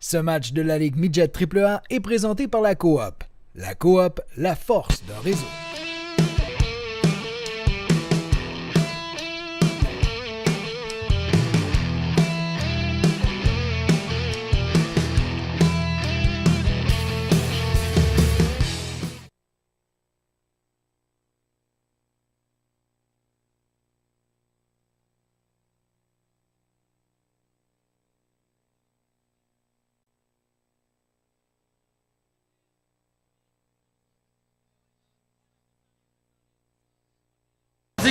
Ce match de la Ligue Midget AAA est présenté par la Coop. La Coop, la force d'un réseau.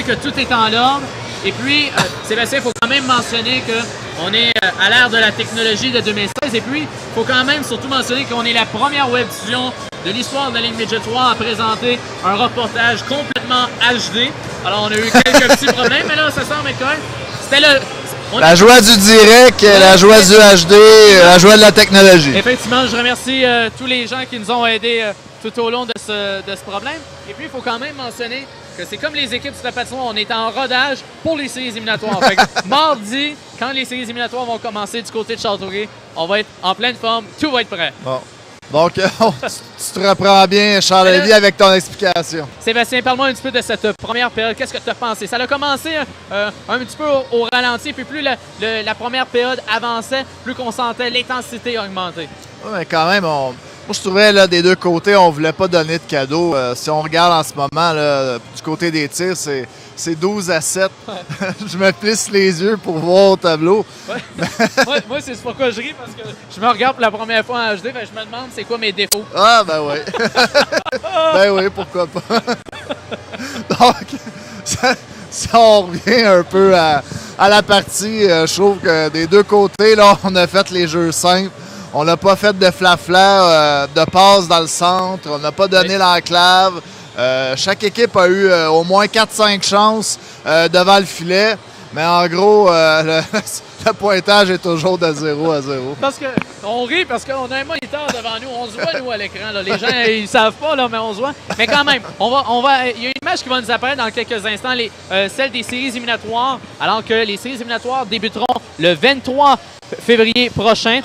Que tout est en ordre. Et puis, Sébastien, il faut quand même mentionner qu'on est à l'ère de la technologie de 2016. Et puis, il faut quand même surtout mentionner qu'on est la première web diffusion de l'histoire de la Ligue Midget 3 à présenter un reportage complètement HD. Alors, on a eu quelques petits problèmes, mais là, ça semble être correct. C'était la joie du direct, la joie du HD, la joie de la technologie. Effectivement, je remercie tous les gens qui nous ont aidés tout au long de ce problème. Et puis, il faut quand même mentionner que c'est comme les équipes sur la patinoire, on est en rodage pour les séries éliminatoires. Fait que mardi, quand les séries éliminatoires vont commencer du côté de Châteauguay, on va être en pleine forme, tout va être prêt. Bon. Donc, tu te reprends bien, Charles-Lévy, avec ton explication. Sébastien, parle-moi un petit peu de cette première période. Qu'est-ce que tu as pensé? Ça a commencé un petit peu au ralenti, puis plus la première période avançait, plus qu'on sentait l'intensité augmenter. Oui, mais quand même, moi, je trouvais là, des deux côtés, on ne voulait pas donner de cadeaux. Si on regarde en ce moment, là, du côté des tirs, c'est 12-7. Ouais. Je me plisse les yeux pour voir au tableau. Ouais. moi, c'est pourquoi je ris, parce que je me regarde pour la première fois en HD, je me demande c'est quoi mes défauts. Ah, ben oui. Ben oui, pourquoi pas. Donc, si on revient un peu à la partie, je trouve que des deux côtés, là, on a fait les jeux simples. On n'a pas fait de flafla, de passe dans le centre. On n'a pas donné l'enclave. Chaque équipe a eu au moins 4-5 chances devant le filet. Mais en gros, le pointage est toujours de 0-0. Parce que on rit parce qu'on a un moniteur devant nous. On se voit, nous, à l'écran. Là. Les gens, ils savent pas, là, mais on se voit. Mais quand même, il y a une image qui va nous apparaître dans quelques instants, celle des séries éliminatoires, alors que les séries éliminatoires débuteront le 23 février prochain.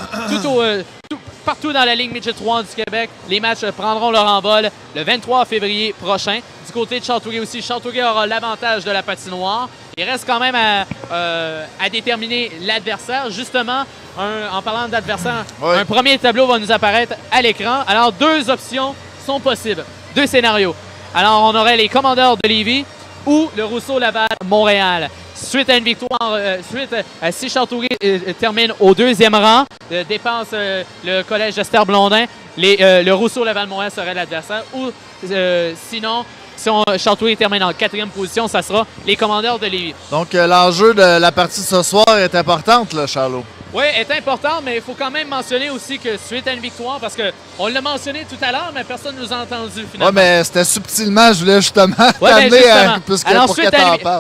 Partout dans la Ligue Midget 3 du Québec, les matchs prendront leur envol le 23 février prochain. Du côté de Châteauguay aussi, Châteauguay aura l'avantage de la patinoire. Il reste quand même à déterminer l'adversaire. Justement, en parlant d'adversaire, un premier tableau va nous apparaître à l'écran. Alors, deux options sont possibles, deux scénarios. Alors, on aurait les Commandeurs de Lévis ou le Rousseau-Laval-Montréal. Suite à une victoire, si Châteauguay termine au deuxième rang, dépasse le collège d'Esther Blondin, le Rousseau-Laval-Montréal serait l'adversaire. Ou sinon, si Châteauguay termine en quatrième position, ça sera les Commandeurs de Lévis. Donc, l'enjeu de la partie de ce soir est importante, là, Charlot. Oui, est important, mais il faut quand même mentionner aussi que suite à une victoire, parce qu'on l'a mentionné tout à l'heure, mais personne ne nous a entendu finalement. Oui, mais c'était subtilement, je voulais justement t'amener Alors,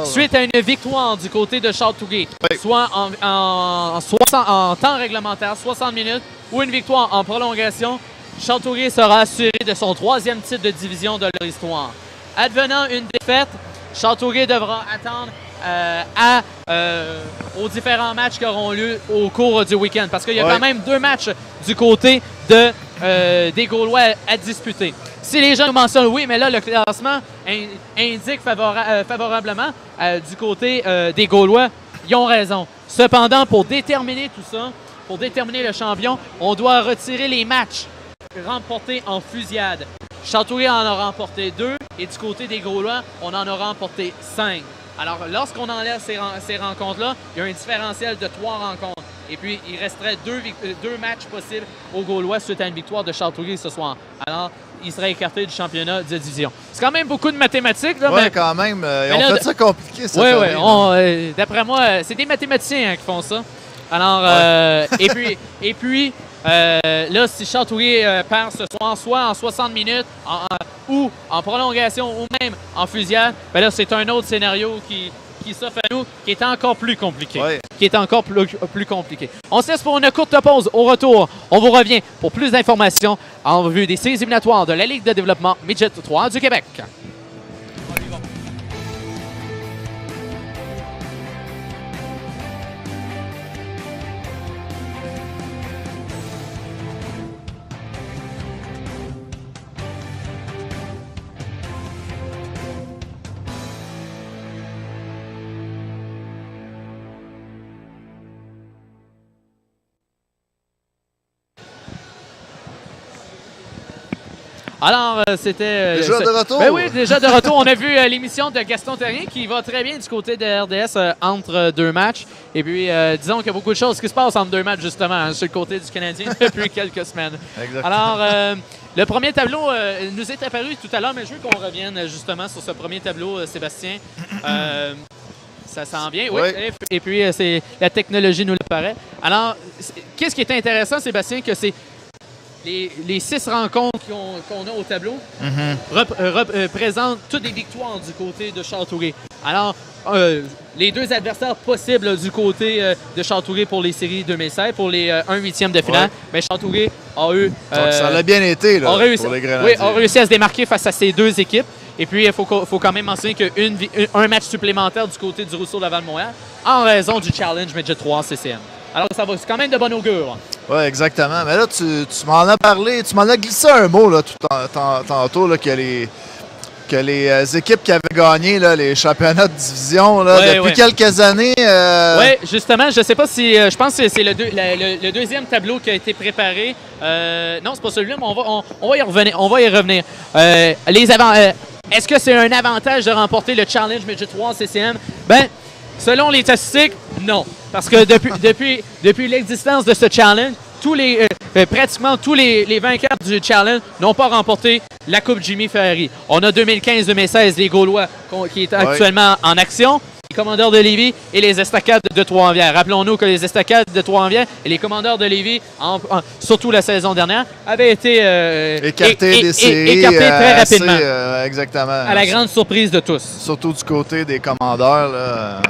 suite à une victoire du côté de Châteauguay, soit en temps réglementaire, 60 minutes, ou une victoire en prolongation, Châteauguay sera assuré de son troisième titre de division de leur histoire. Advenant une défaite, Châteauguay devra attendre aux différents matchs qui auront lieu au cours du week-end. Parce qu'il y a quand même deux matchs du côté des Gaulois à disputer. Si les gens nous mentionnent, oui, mais là, le classement indique favorablement du côté des Gaulois, ils ont raison. Cependant, pour déterminer tout ça, pour déterminer le champion, on doit retirer les matchs remportés en fusillade. Châteauguay en a remporté 2 et du côté des Gaulois, on en a remporté 5. Alors, lorsqu'on enlève ces rencontres-là, il y a un différentiel de 3 rencontres. Et puis, il resterait deux matchs possibles aux Gaulois suite à une victoire de Châteauguay ce soir. Alors, il serait écarté du championnat de division. C'est quand même beaucoup de mathématiques. Oui, quand même. Ils ont fait ça compliqué, ça. Oui. D'après moi, c'est des mathématiciens qui font ça. Alors, et puis là, si Châteauguay perd ce soir, soit en 60 minutes, ou en prolongation, ou même en fusillade, ben là, c'est un autre scénario qui s'offre à nous, qui est encore plus compliqué. Plus compliqué. On se laisse pour une courte pause. Au retour, on vous revient pour plus d'informations en vue des séries éliminatoires de la Ligue de développement Midget 3 du Québec. Alors, c'était... Déjà de retour? Ben oui, déjà de retour. On a vu l'émission de Gaston Terrien qui va très bien du côté de RDS entre deux matchs. Et puis, disons qu'il y a beaucoup de choses qui se passent entre deux matchs, justement, hein, sur le côté du Canadien depuis quelques semaines. Exactement. Alors, le premier tableau nous est apparu tout à l'heure, mais je veux qu'on revienne justement sur ce premier tableau, Sébastien. Ça s'en vient, oui. Et puis, c'est la technologie nous le paraît. Alors, qu'est-ce qui est intéressant, Sébastien, que c'est les 6 rencontres qu'on a au tableau représentent toutes des victoires du côté de Châteauguay. Alors, les 2 adversaires possibles du côté de Châteauguay pour les séries 2016, pour les 1/8 de finale, mais Châteauguay a eu... Donc, ça l'a bien été là, pour les Grenadiers. Oui, a réussi à se démarquer face à ces 2 équipes. Et puis, il faut quand même mentionner qu'un match supplémentaire du côté du Rousseau Laval-Montréal en raison du Challenge Midget 3 CCM. Alors, ça va, c'est quand même de bon augure. Oui, exactement. Mais là, tu m'en as parlé, tu m'en as glissé un mot là, tantôt là, que les équipes qui avaient gagné là, les championnats de division là, depuis quelques années... Oui, justement, je ne sais pas si... je pense que c'est le deuxième tableau qui a été préparé. Non, c'est pas celui-là, mais on va y revenir. Est-ce que c'est un avantage de remporter le Challenge Midget 3 CCM? Ben, selon les statistiques, non. Parce que depuis l'existence de ce challenge, pratiquement tous les vainqueurs du challenge n'ont pas remporté la Coupe Jimmy Ferrari. On a 2015-2016, les Gaulois qui est actuellement en action, les Commandeurs de Lévis et les Estacades de Trois-Rivières. Rappelons-nous que les Estacades de Trois-Rivières et les Commandeurs de Lévis, surtout la saison dernière, avaient été écartés des séries très rapidement. Exactement. À la grande surprise de tous. Surtout du côté des Commandeurs, là,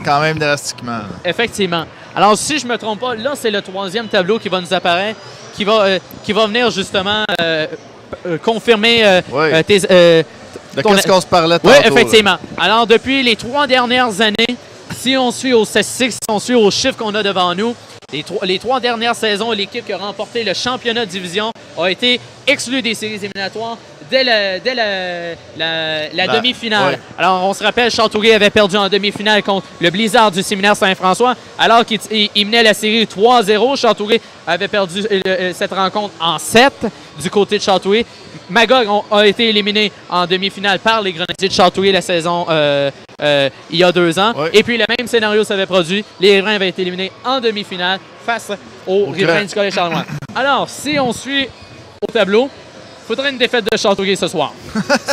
quand même drastiquement. Là. Effectivement. Alors, si je ne me trompe pas, là, c'est le 3e tableau qui va nous apparaître, qui va venir justement confirmer qu'est-ce qu'on se parlait tantôt? Oui, effectivement. Là. Alors, depuis les 3 dernières années, si on suit aux statistiques, si on suit aux chiffres qu'on a devant nous, les 3 dernières saisons, l'équipe qui a remporté le championnat de division a été exclue des séries éliminatoires dès la demi-finale. Ouais. Alors, on se rappelle, Châteauguay avait perdu en demi-finale contre le Blizzard du Séminaire Saint-François, alors qu'il menait la série 3-0. Châteauguay avait perdu cette rencontre en 7 du côté de Châteauguay. Magog a été éliminé en demi-finale par les Grenadiers de Châteauguay la saison il y a 2 ans. Ouais. Et puis, le même scénario s'avait produit. Les Riverains avaient été éliminés en demi-finale face aux Riverains du Collège Charlemagne. Alors, si on suit au tableau, il faudrait une défaite de Châteauguay ce soir,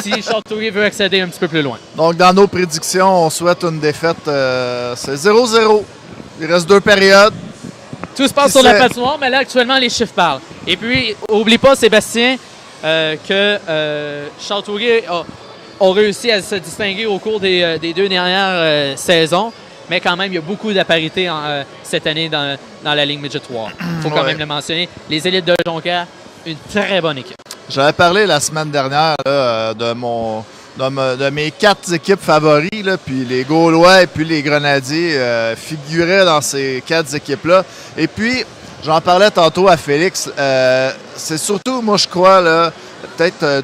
si Châteauguay veut accéder un petit peu plus loin. Donc, dans nos prédictions, on souhaite une défaite. C'est 0-0. Il reste 2 périodes. Tout se passe sur la patinoire, mais là, actuellement, les chiffres parlent. Et puis, oublie pas, Sébastien, que Châteauguay a réussi à se distinguer au cours des 2 dernières saisons. Mais quand même, il y a beaucoup d'apparités cette année dans la Ligue Midget 3. Il faut quand même le mentionner. Les élites de Jonquière, une très bonne équipe. J'avais parlé la semaine dernière là, de mes 4 équipes favoris, là, puis les Gaulois et puis les Grenadiers figuraient dans ces 4 équipes-là. Et puis, j'en parlais tantôt à Félix, c'est surtout, moi je crois, là, peut-être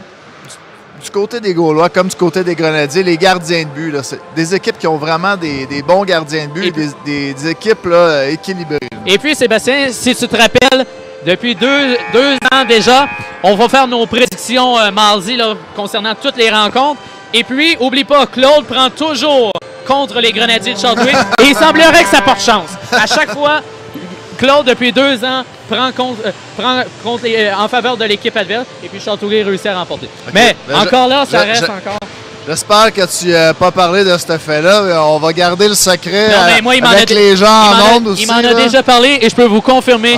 du côté des Gaulois comme du côté des Grenadiers, les gardiens de but. Là, c'est des équipes qui ont vraiment des bons gardiens de but, des équipes là, équilibrées. Et puis, Sébastien, si tu te rappelles, depuis 2 ans déjà, on va faire nos prédictions mardi là, concernant toutes les rencontres. Et puis, oublie pas, Claude prend toujours contre les Grenadiers de Châteauguay et il semblerait que ça porte chance. À chaque fois, Claude, depuis 2 ans, prend en faveur de l'équipe adverse et puis Châteauguay réussit à remporter. Okay. Mais encore là, ça reste encore... J'espère que tu n'as pas parlé de cet fait-là. Mais on va garder le secret avec les gens en ondes aussi. Il m'en a déjà parlé et je peux vous confirmer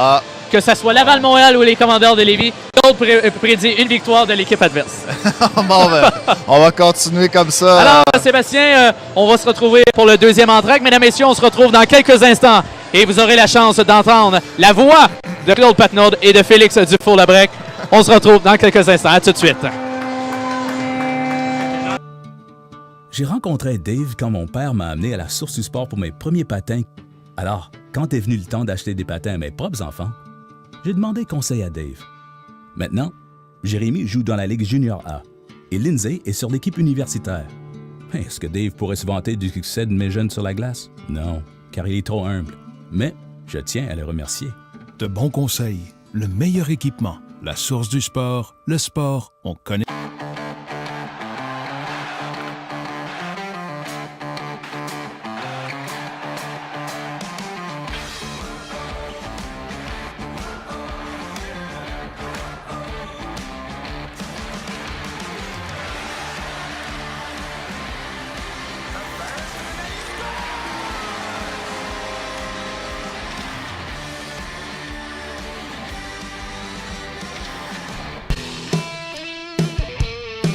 que ce soit Laval-Montréal ou les Commandeurs de Lévis, Claude prédit une victoire de l'équipe adverse. Bon, on va continuer comme ça. Alors, Sébastien, on va se retrouver pour le 2e entracte. Mesdames et messieurs, on se retrouve dans quelques instants et vous aurez la chance d'entendre la voix de Claude Patnaud et de Félix Dufour-Labrec. On se retrouve dans quelques instants. À tout de suite. J'ai rencontré Dave quand mon père m'a amené à la Source du Sport pour mes premiers patins. Alors, quand est venu le temps d'acheter des patins à mes propres enfants, j'ai demandé conseil à Dave. Maintenant, Jérémy joue dans la Ligue Junior A et Lindsay est sur l'équipe universitaire. Est-ce que Dave pourrait se vanter du succès de mes jeunes sur la glace? Non, car il est trop humble. Mais je tiens à le remercier. De bons conseils, le meilleur équipement, La source du sport, le sport, on connaît.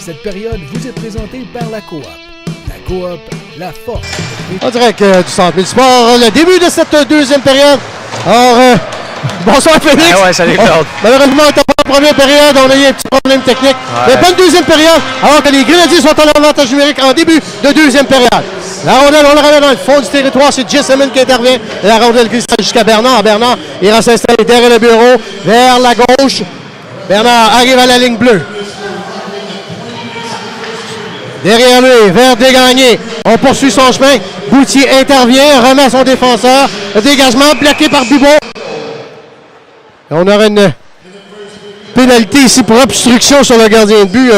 Cette période vous est présentée par la Coop. La Coop, la force. En direct du Centre Ville Sport, le début de cette deuxième période. Alors, bonsoir Félix. Ouais, salut Claude. Malheureusement, on était pas en première période, on a eu un petit problème technique. Mais bonne deuxième période, alors que les Grenadiers sont en avantage numérique en début de deuxième période. La rondelle, on la ramène dans le fond du territoire, c'est Jessamine qui intervient. La rondelle glisse jusqu'à Bernard. Bernard ira s'installer derrière le bureau, vers la gauche. Bernard arrive à la ligne bleue. Derrière lui, vers Desgagnés. On poursuit son chemin. Boutier intervient, remet son défenseur. Le dégagement bloqué par Bibot. On aura une pénalité ici pour obstruction sur le gardien de but.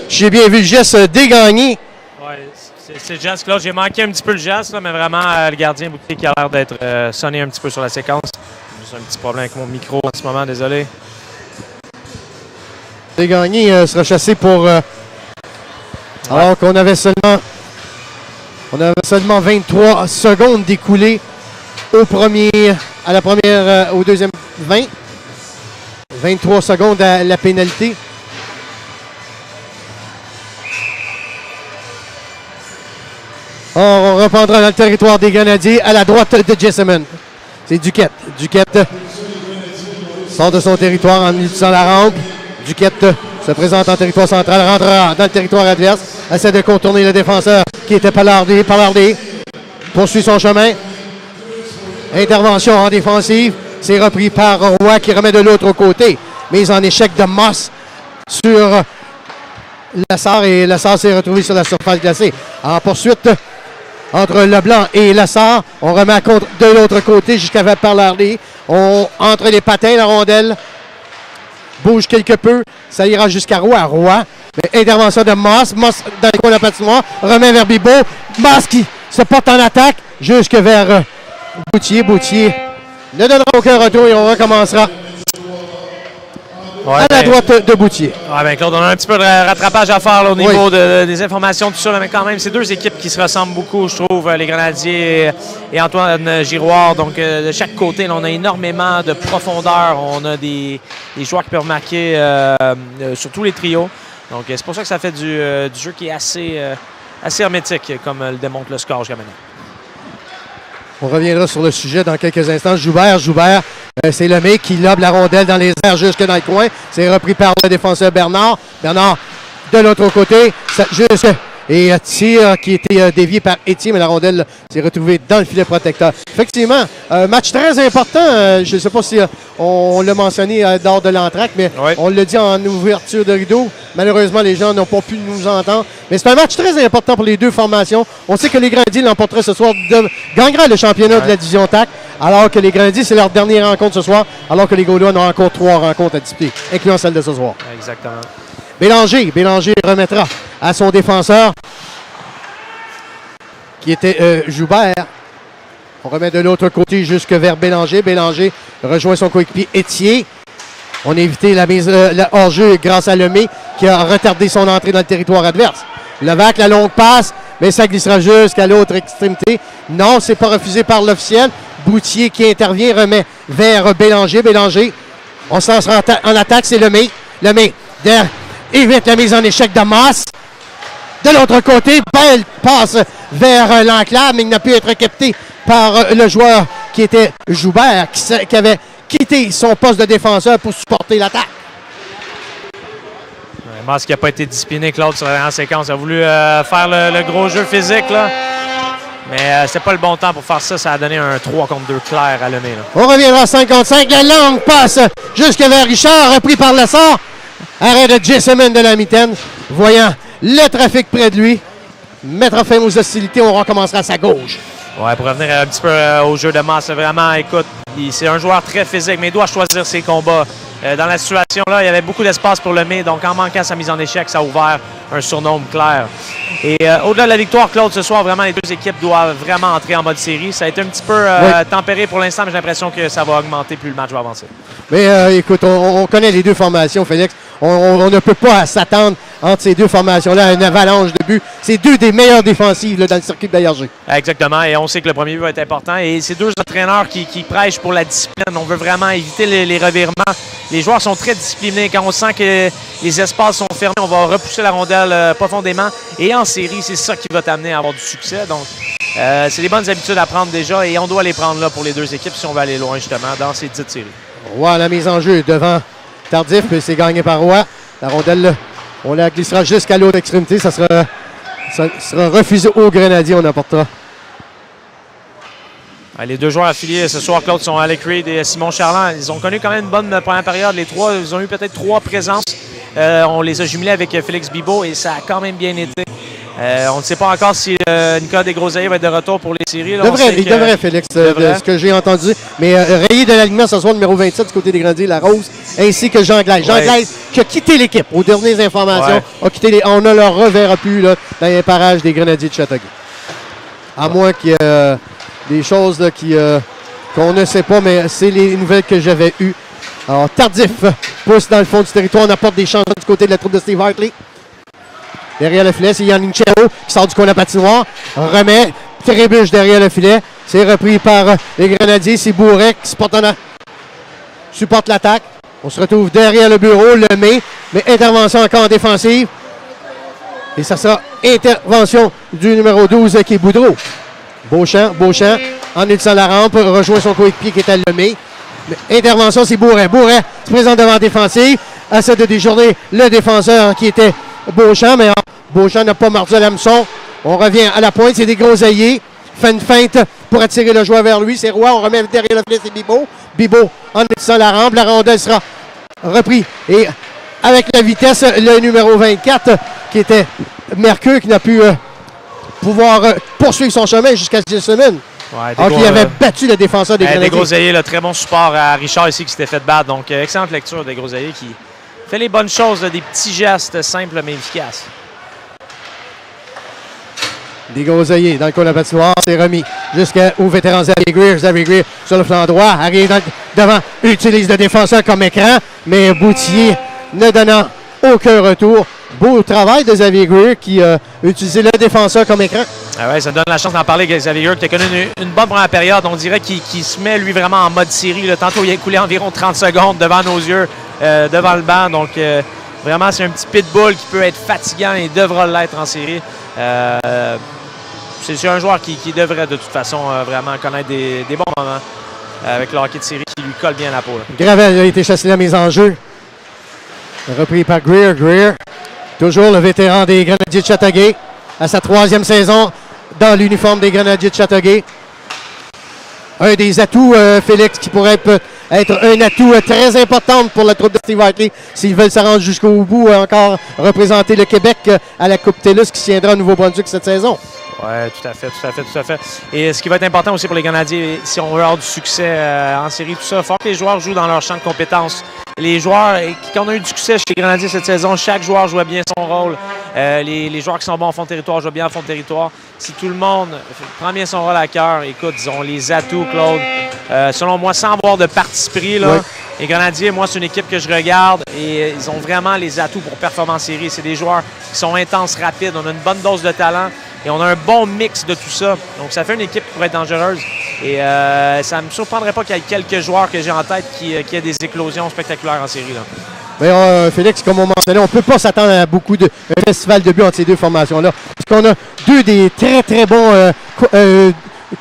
J'ai bien vu le geste Desgagnés. Oui, c'est le geste, Claude. J'ai manqué un petit peu le geste, là, mais vraiment, le gardien Boutier qui a l'air d'être sonné un petit peu sur la séquence. J'ai un petit problème avec mon micro en ce moment, désolé. Desgagnés sera chassé pour... Alors qu'on avait seulement 23 secondes d'écoulées au deuxième 20. 23 secondes à la pénalité. Or, on reprendra dans le territoire des Grenadiers à la droite de Jessamine. C'est Duquette. Duquette sort de son territoire en utilisant la rampe. Duquette se présente en territoire central, rentrera dans le territoire adverse, essaie de contourner le défenseur qui était Pallardé. Poursuit son chemin. Intervention en défensive. C'est repris par Roy qui remet de l'autre côté. Mise en échec de Moss sur Lassard et Lassard s'est retrouvé sur la surface glacée. En poursuite entre Leblanc et Lassard, on remet à contre de l'autre côté jusqu'à Pallardé. Entre les patins, la rondelle bouge quelque peu, ça ira jusqu'à Roy. Mais intervention de Moss dans le coin de la patinoire, remet vers Bibot. Moss qui se porte en attaque jusque vers Boutier. Boutier ne donnera aucun retour et on recommencera à la droite de Boutier. Oui, bien Claude, on a un petit peu de rattrapage à faire là, au niveau des informations, tout ça, là, mais quand même, c'est deux équipes qui se ressemblent beaucoup, je trouve, les Grenadiers et Antoine Giroir. Donc, de chaque côté, là, on a énormément de profondeur. On a des joueurs qui peuvent marquer sur tous les trios. Donc, c'est pour ça que ça fait du jeu qui est assez hermétique, comme le démontre le score jusqu'à maintenant. On reviendra sur le sujet dans quelques instants. Joubert, c'est le mec qui lobe la rondelle dans les airs jusque dans le coin. C'est repris par le défenseur Bernard. Bernard de l'autre côté. Et tir qui était dévié par Étienne, mais la rondelle s'est retrouvée dans le filet protecteur. Effectivement, match très important. Je ne sais pas si on l'a mentionné lors de l'entracte, mais on l'a dit en ouverture de rideau. Malheureusement, les gens n'ont pas pu nous entendre. Mais c'est un match très important pour les deux formations. On sait que les Grenadiers l'emporteraient ce soir, gagneraient le championnat de la division TAC, alors que les Grenadiers, c'est leur dernière rencontre ce soir, alors que les Gaulois ont encore 3 rencontres à disputer, incluant celle de ce soir. Exactement. Bélanger remettra à son défenseur, qui était Joubert. On remet de l'autre côté jusque vers Bélanger. Bélanger rejoint son coéquipier Étier. On a évité la mise hors-jeu grâce à Lemay qui a retardé son entrée dans le territoire adverse. Levac, la longue passe, mais ça glissera jusqu'à l'autre extrémité. Non, c'est pas refusé par l'officiel. Boutier qui intervient, remet vers Bélanger. Bélanger, on se lance en attaque, c'est Lemay. Lemay évite la mise en échec de Moss. De l'autre côté, belle passe vers l'enclave, mais il n'a pu être capté par le joueur qui était Joubert, qui avait quitté son poste de défenseur pour supporter l'attaque. Moss qui n'a pas été discipliné, Claude, sur la séquence. Il a voulu faire le gros jeu physique, là. Mais c'est pas le bon temps pour faire ça. Ça a donné un 3 contre 2 clair à Lemay. On reviendra à 55. La longue passe jusque vers Richard, repris par Lassard. Arrêt de Jessamine de la mitaine. Voyant le trafic près de lui, mettre fin aux hostilités, on recommencera à sa gauche. Ouais, pour revenir un petit peu au jeu de Moss, vraiment, écoute, c'est un joueur très physique, mais il doit choisir ses combats. Dans la situation-là, il y avait beaucoup d'espace pour Lemay, donc en manquant sa mise en échec, ça a ouvert un surnombre clair. Et au-delà de la victoire, Claude, ce soir, vraiment, les deux équipes doivent vraiment entrer en mode série. Ça a été un petit peu tempéré pour l'instant, mais j'ai l'impression que ça va augmenter plus le match va avancer. Mais écoute, on connaît les deux formations, Félix. On ne peut pas s'attendre entre ces deux formations-là à une avalanche de buts. C'est deux des meilleures défensives là, dans le circuit de Baillarger. Exactement, et on sait que le premier but va être important. Et c'est deux entraîneurs qui prêchent pour la discipline. On veut vraiment éviter les revirements. Les joueurs sont très disciplinés. Quand on sent que les espaces sont fermés, on va repousser la rondelle profondément. Et en série, c'est ça qui va t'amener à avoir du succès. Donc, c'est des bonnes habitudes à prendre déjà et on doit les prendre là pour les deux équipes si on veut aller loin justement dans ces dites séries. Roy, la mise en jeu devant Tardif, puis c'est gagné par Roy. La rondelle, on la glissera jusqu'à l'autre extrémité. Ça sera refusé au Grenadier, on apportera. Les deux joueurs affiliés ce soir, Claude, sont Alec Reed et Simon Charland. Ils ont connu quand même une bonne première période. Les trois, ils ont eu peut-être 3 présences. On les a jumelés avec Félix Bibeau et ça a quand même bien été. On ne sait pas encore si Nicolas Desgroseilliers va être de retour pour les séries. Là, il devrait, Félix, de ce que j'ai entendu. Mais rayé de l'alignement ce soir, numéro 27 du côté des Grenadiers, La Rose, ainsi que Jean Glaise. Jean Glaise qui a quitté l'équipe. Aux dernières informations, a quitté on ne le reverra plus là, dans les parages des Grenadiers de Châteauguay. À moins qu'il y ait des choses là, qu'on ne sait pas, mais c'est les nouvelles que j'avais eues. Alors, Tardif pousse dans le fond du territoire. On apporte des changements du côté de la troupe de Steve Hartley. Derrière le filet, c'est Yannick Chero qui sort du coin de la patinoire. Remet, trébuche derrière le filet. C'est repris par les Grenadiers. C'est Bourret qui supporte l'attaque. On se retrouve derrière le bureau, Lemay. Mais intervention encore en défensive. Et ça sera intervention du numéro 12 qui est Boudreau. Beauchamp, en utilisant la rampe, rejoint son coéquipier qui est à Lemay. Intervention, c'est Bourret. Bourret se présente devant la défensive. Essaie de déjourner le défenseur qui était Beauchamp, mais Beauchamp n'a pas mordu à l'hameçon. On revient à la pointe, c'est Desgroseilliers. Fait une feinte pour attirer le joueur vers lui. C'est Roy, on remet derrière le filet, c'est Bibeau. Bibeau en utilisant la rampe. La rondelle sera reprise. Et avec la vitesse, le numéro 24, qui était Mercure, qui n'a pu pouvoir poursuivre son chemin jusqu'à cette semaine. Alors qu'il avait battu le défenseur des Grenadiers. Desgroseilliers, le très bon support à Richard ici qui s'était fait battre. Donc, excellente lecture de Desgroseilliers qui fait les bonnes choses, des petits gestes simples mais efficaces. Desgroseilliers dans le coin de la patinoire, c'est remis jusqu'au vétéran Xavier Greer. Xavier Greer sur le flanc droit, arrive devant, utilise le défenseur comme écran, mais Boutier ne donnant aucun retour. Beau travail de Xavier Greer qui a utilisé le défenseur comme écran. Ah ouais, ça donne la chance d'en parler avec Xavier Greer qui a connu une bonne première période. On dirait qu'il se met lui vraiment en mode série. Là. Tantôt, il a écoulé environ 30 secondes devant nos yeux, devant le banc. Donc, vraiment, c'est un petit pitbull qui peut être fatigant et devra l'être en série. C'est un joueur qui devrait de toute façon vraiment connaître des bons moments avec le hockey de série qui lui colle bien à la peau. Là. Gravel a été chassé la mise en jeu. Repris par Greer. Greer, toujours le vétéran des Grenadiers de Châteauguay, à sa 3e saison dans l'uniforme des Grenadiers de Châteauguay. Un des atouts, Félix, qui pourrait être un atout très important pour la troupe de Steve Hartley s'ils veulent se rendre jusqu'au bout, encore représenter le Québec à la Coupe TELUS qui se tiendra au Nouveau-Brunswick cette saison. Oui, tout à fait. Et ce qui va être important aussi pour les Canadiens, si on veut avoir du succès en série, tout ça, il faut que les joueurs jouent dans leur champ de compétences. Les joueurs, quand on a eu du succès chez les Canadiens cette saison, chaque joueur jouait bien son rôle. Les joueurs qui sont bons en fond de territoire jouent bien en fond de territoire. Si tout le monde prend bien son rôle à cœur, écoute, ils ont les atouts, Claude. Selon moi, sans avoir de parti pris, là, ouais. Les Grenadiers, moi, c'est une équipe que je regarde et ils ont vraiment les atouts pour performer en série. C'est des joueurs qui sont intenses, rapides. On a une bonne dose de talent et on a un bon mix de tout ça. Donc, ça fait une équipe qui pourrait être dangereuse. Et ça ne me surprendrait pas qu'il y ait quelques joueurs que j'ai en tête qui aient des éclosions spectaculaires en série. Là. Mais Félix, comme on mentionnait, on ne peut pas s'attendre à beaucoup de festival de buts entre ces deux formations-là. Parce qu'on a deux des très, très bons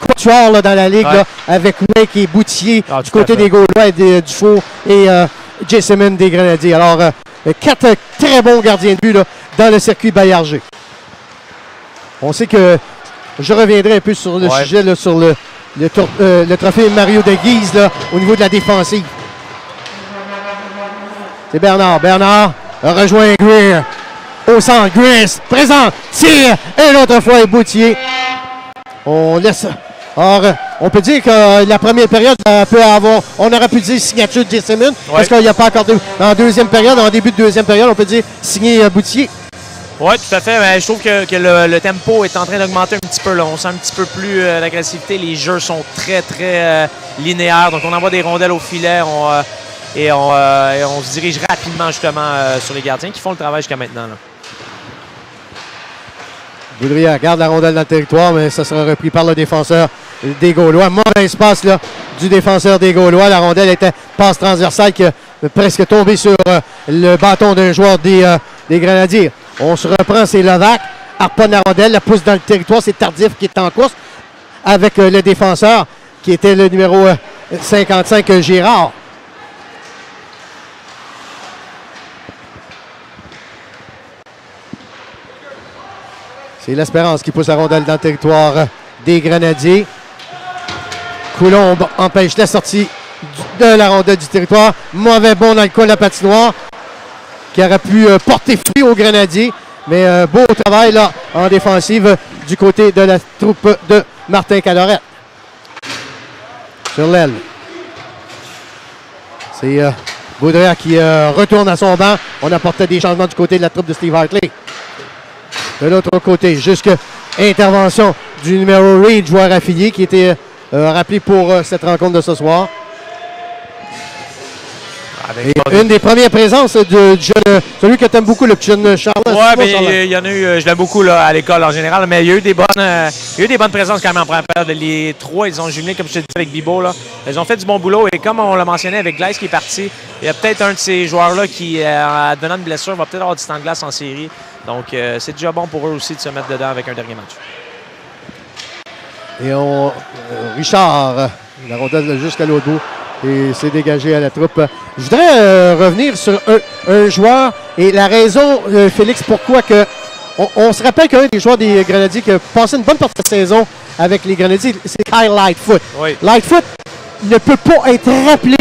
quatuors là, dans la Ligue, ouais. Là, avec Wake et Boutier du côté des Gaulois et Dufault et Jessamine des Grenadiers. Alors, 4 très bons gardiens de but là, dans le circuit Baillarger. On sait que je reviendrai un peu sur le sujet, là, sur le trophée Mario de Guise là, au niveau de la défensive. C'est Bernard. Bernard rejoint Greer. Au centre, Greer présent, tire, et l'autre fois est Boutier. On laisse Or, on peut dire que la première période peut avoir, on aurait pu dire signature de Jessamine, parce qu'il n'y a pas accordé. En deuxième période, en début de deuxième période, on peut dire signer Boutier. Oui, tout à fait. Mais je trouve que le tempo est en train d'augmenter un petit peu. Là. On sent un petit peu plus d'agressivité. Les jeux sont très, très linéaires. Donc, on envoie des rondelles au filet et on se dirige rapidement, justement, sur les gardiens qui font le travail jusqu'à maintenant. Là. Boudria garde la rondelle dans le territoire, mais ça sera repris par le défenseur des Gaulois. Mauvais espace là, du défenseur des Gaulois. La rondelle était passe transversale qui a presque tombé sur le bâton d'un joueur des Grenadiers. On se reprend, c'est Levac. Harponne la rondelle, la pousse dans le territoire. C'est Tardif qui est en course avec le défenseur qui était le numéro 55, Girard. C'est l'Espérance qui pousse la rondelle dans le territoire des Grenadiers. Coulombe empêche la sortie de la rondelle du territoire. Mauvais bond dans le coin de la patinoire qui aurait pu porter fruit aux Grenadiers. Mais beau travail là, en défensive du côté de la troupe de Martin Calorette. Sur l'aile. C'est Baudrillard qui retourne à son banc. On apportait des changements du côté de la troupe de Steve Hartley. De l'autre côté, jusqu'à intervention du numéro Reed, joueur affilié, qui était rappelé pour cette rencontre de ce soir. Et une des premières présences de jeune, celui que tu aimes beaucoup, le petit jeune Charles. Oui, mais il y en a eu, je l'aime beaucoup là, à l'école en général, mais il y a eu des bonnes présences quand même en première période. Les trois, ils ont jumelé, comme je te disais, avec Bibo. Là. Ils ont fait du bon boulot et comme on l'a mentionné avec Glace qui est parti, il y a peut-être un de ces joueurs-là qui, en devenant une blessure, va peut-être avoir du temps de glace en série. Donc, c'est déjà bon pour eux aussi de se mettre dedans avec un dernier match. Et Richard, la rondelle jusqu'à l'autre bout. Et c'est dégagé à la troupe. Je voudrais revenir sur un joueur et la raison, Félix, pourquoi que on se rappelle qu'un des joueurs des Grenadiers qui a passé une bonne partie de la saison avec les Grenadiers, c'est Kyle Lightfoot. Oui. Lightfoot ne peut pas être rappelé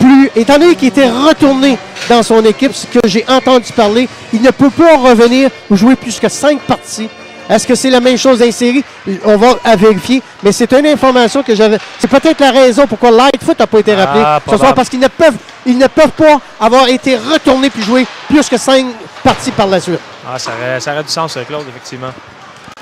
plus, étant donné qu'il était retourné dans son équipe, ce que j'ai entendu parler, il ne peut pas revenir ou jouer plus que 5 parties. Est-ce que c'est la même chose dans les séries? On va vérifier, mais c'est une information que j'avais. C'est peut-être la raison pourquoi Lightfoot n'a pas été rappelé ce soir, parce qu'ils ne peuvent pas avoir été retournés puis jouer plus que 5 parties par la suite. Ah, ça aurait du sens, Claude, effectivement.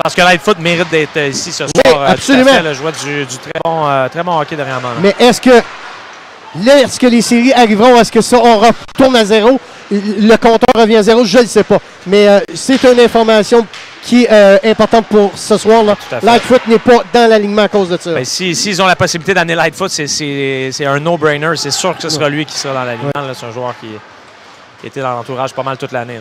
Parce que Lightfoot mérite d'être ici ce soir. Oui, absolument. Tout à fait, le joueur du très bon hockey dernièrement. Mais est-ce que les séries arriveront? Est-ce que ça, on retourne à zéro? Le compteur revient à zéro? Je ne le sais pas. Mais c'est une information qui est importante pour ce soir-là. Lightfoot n'est pas dans l'alignement à cause de ça. Ben, s'ils ont la possibilité d'amener Lightfoot, c'est un no-brainer. C'est sûr que ce sera lui qui sera dans l'alignement. C'est un joueur qui était dans l'entourage pas mal toute l'année.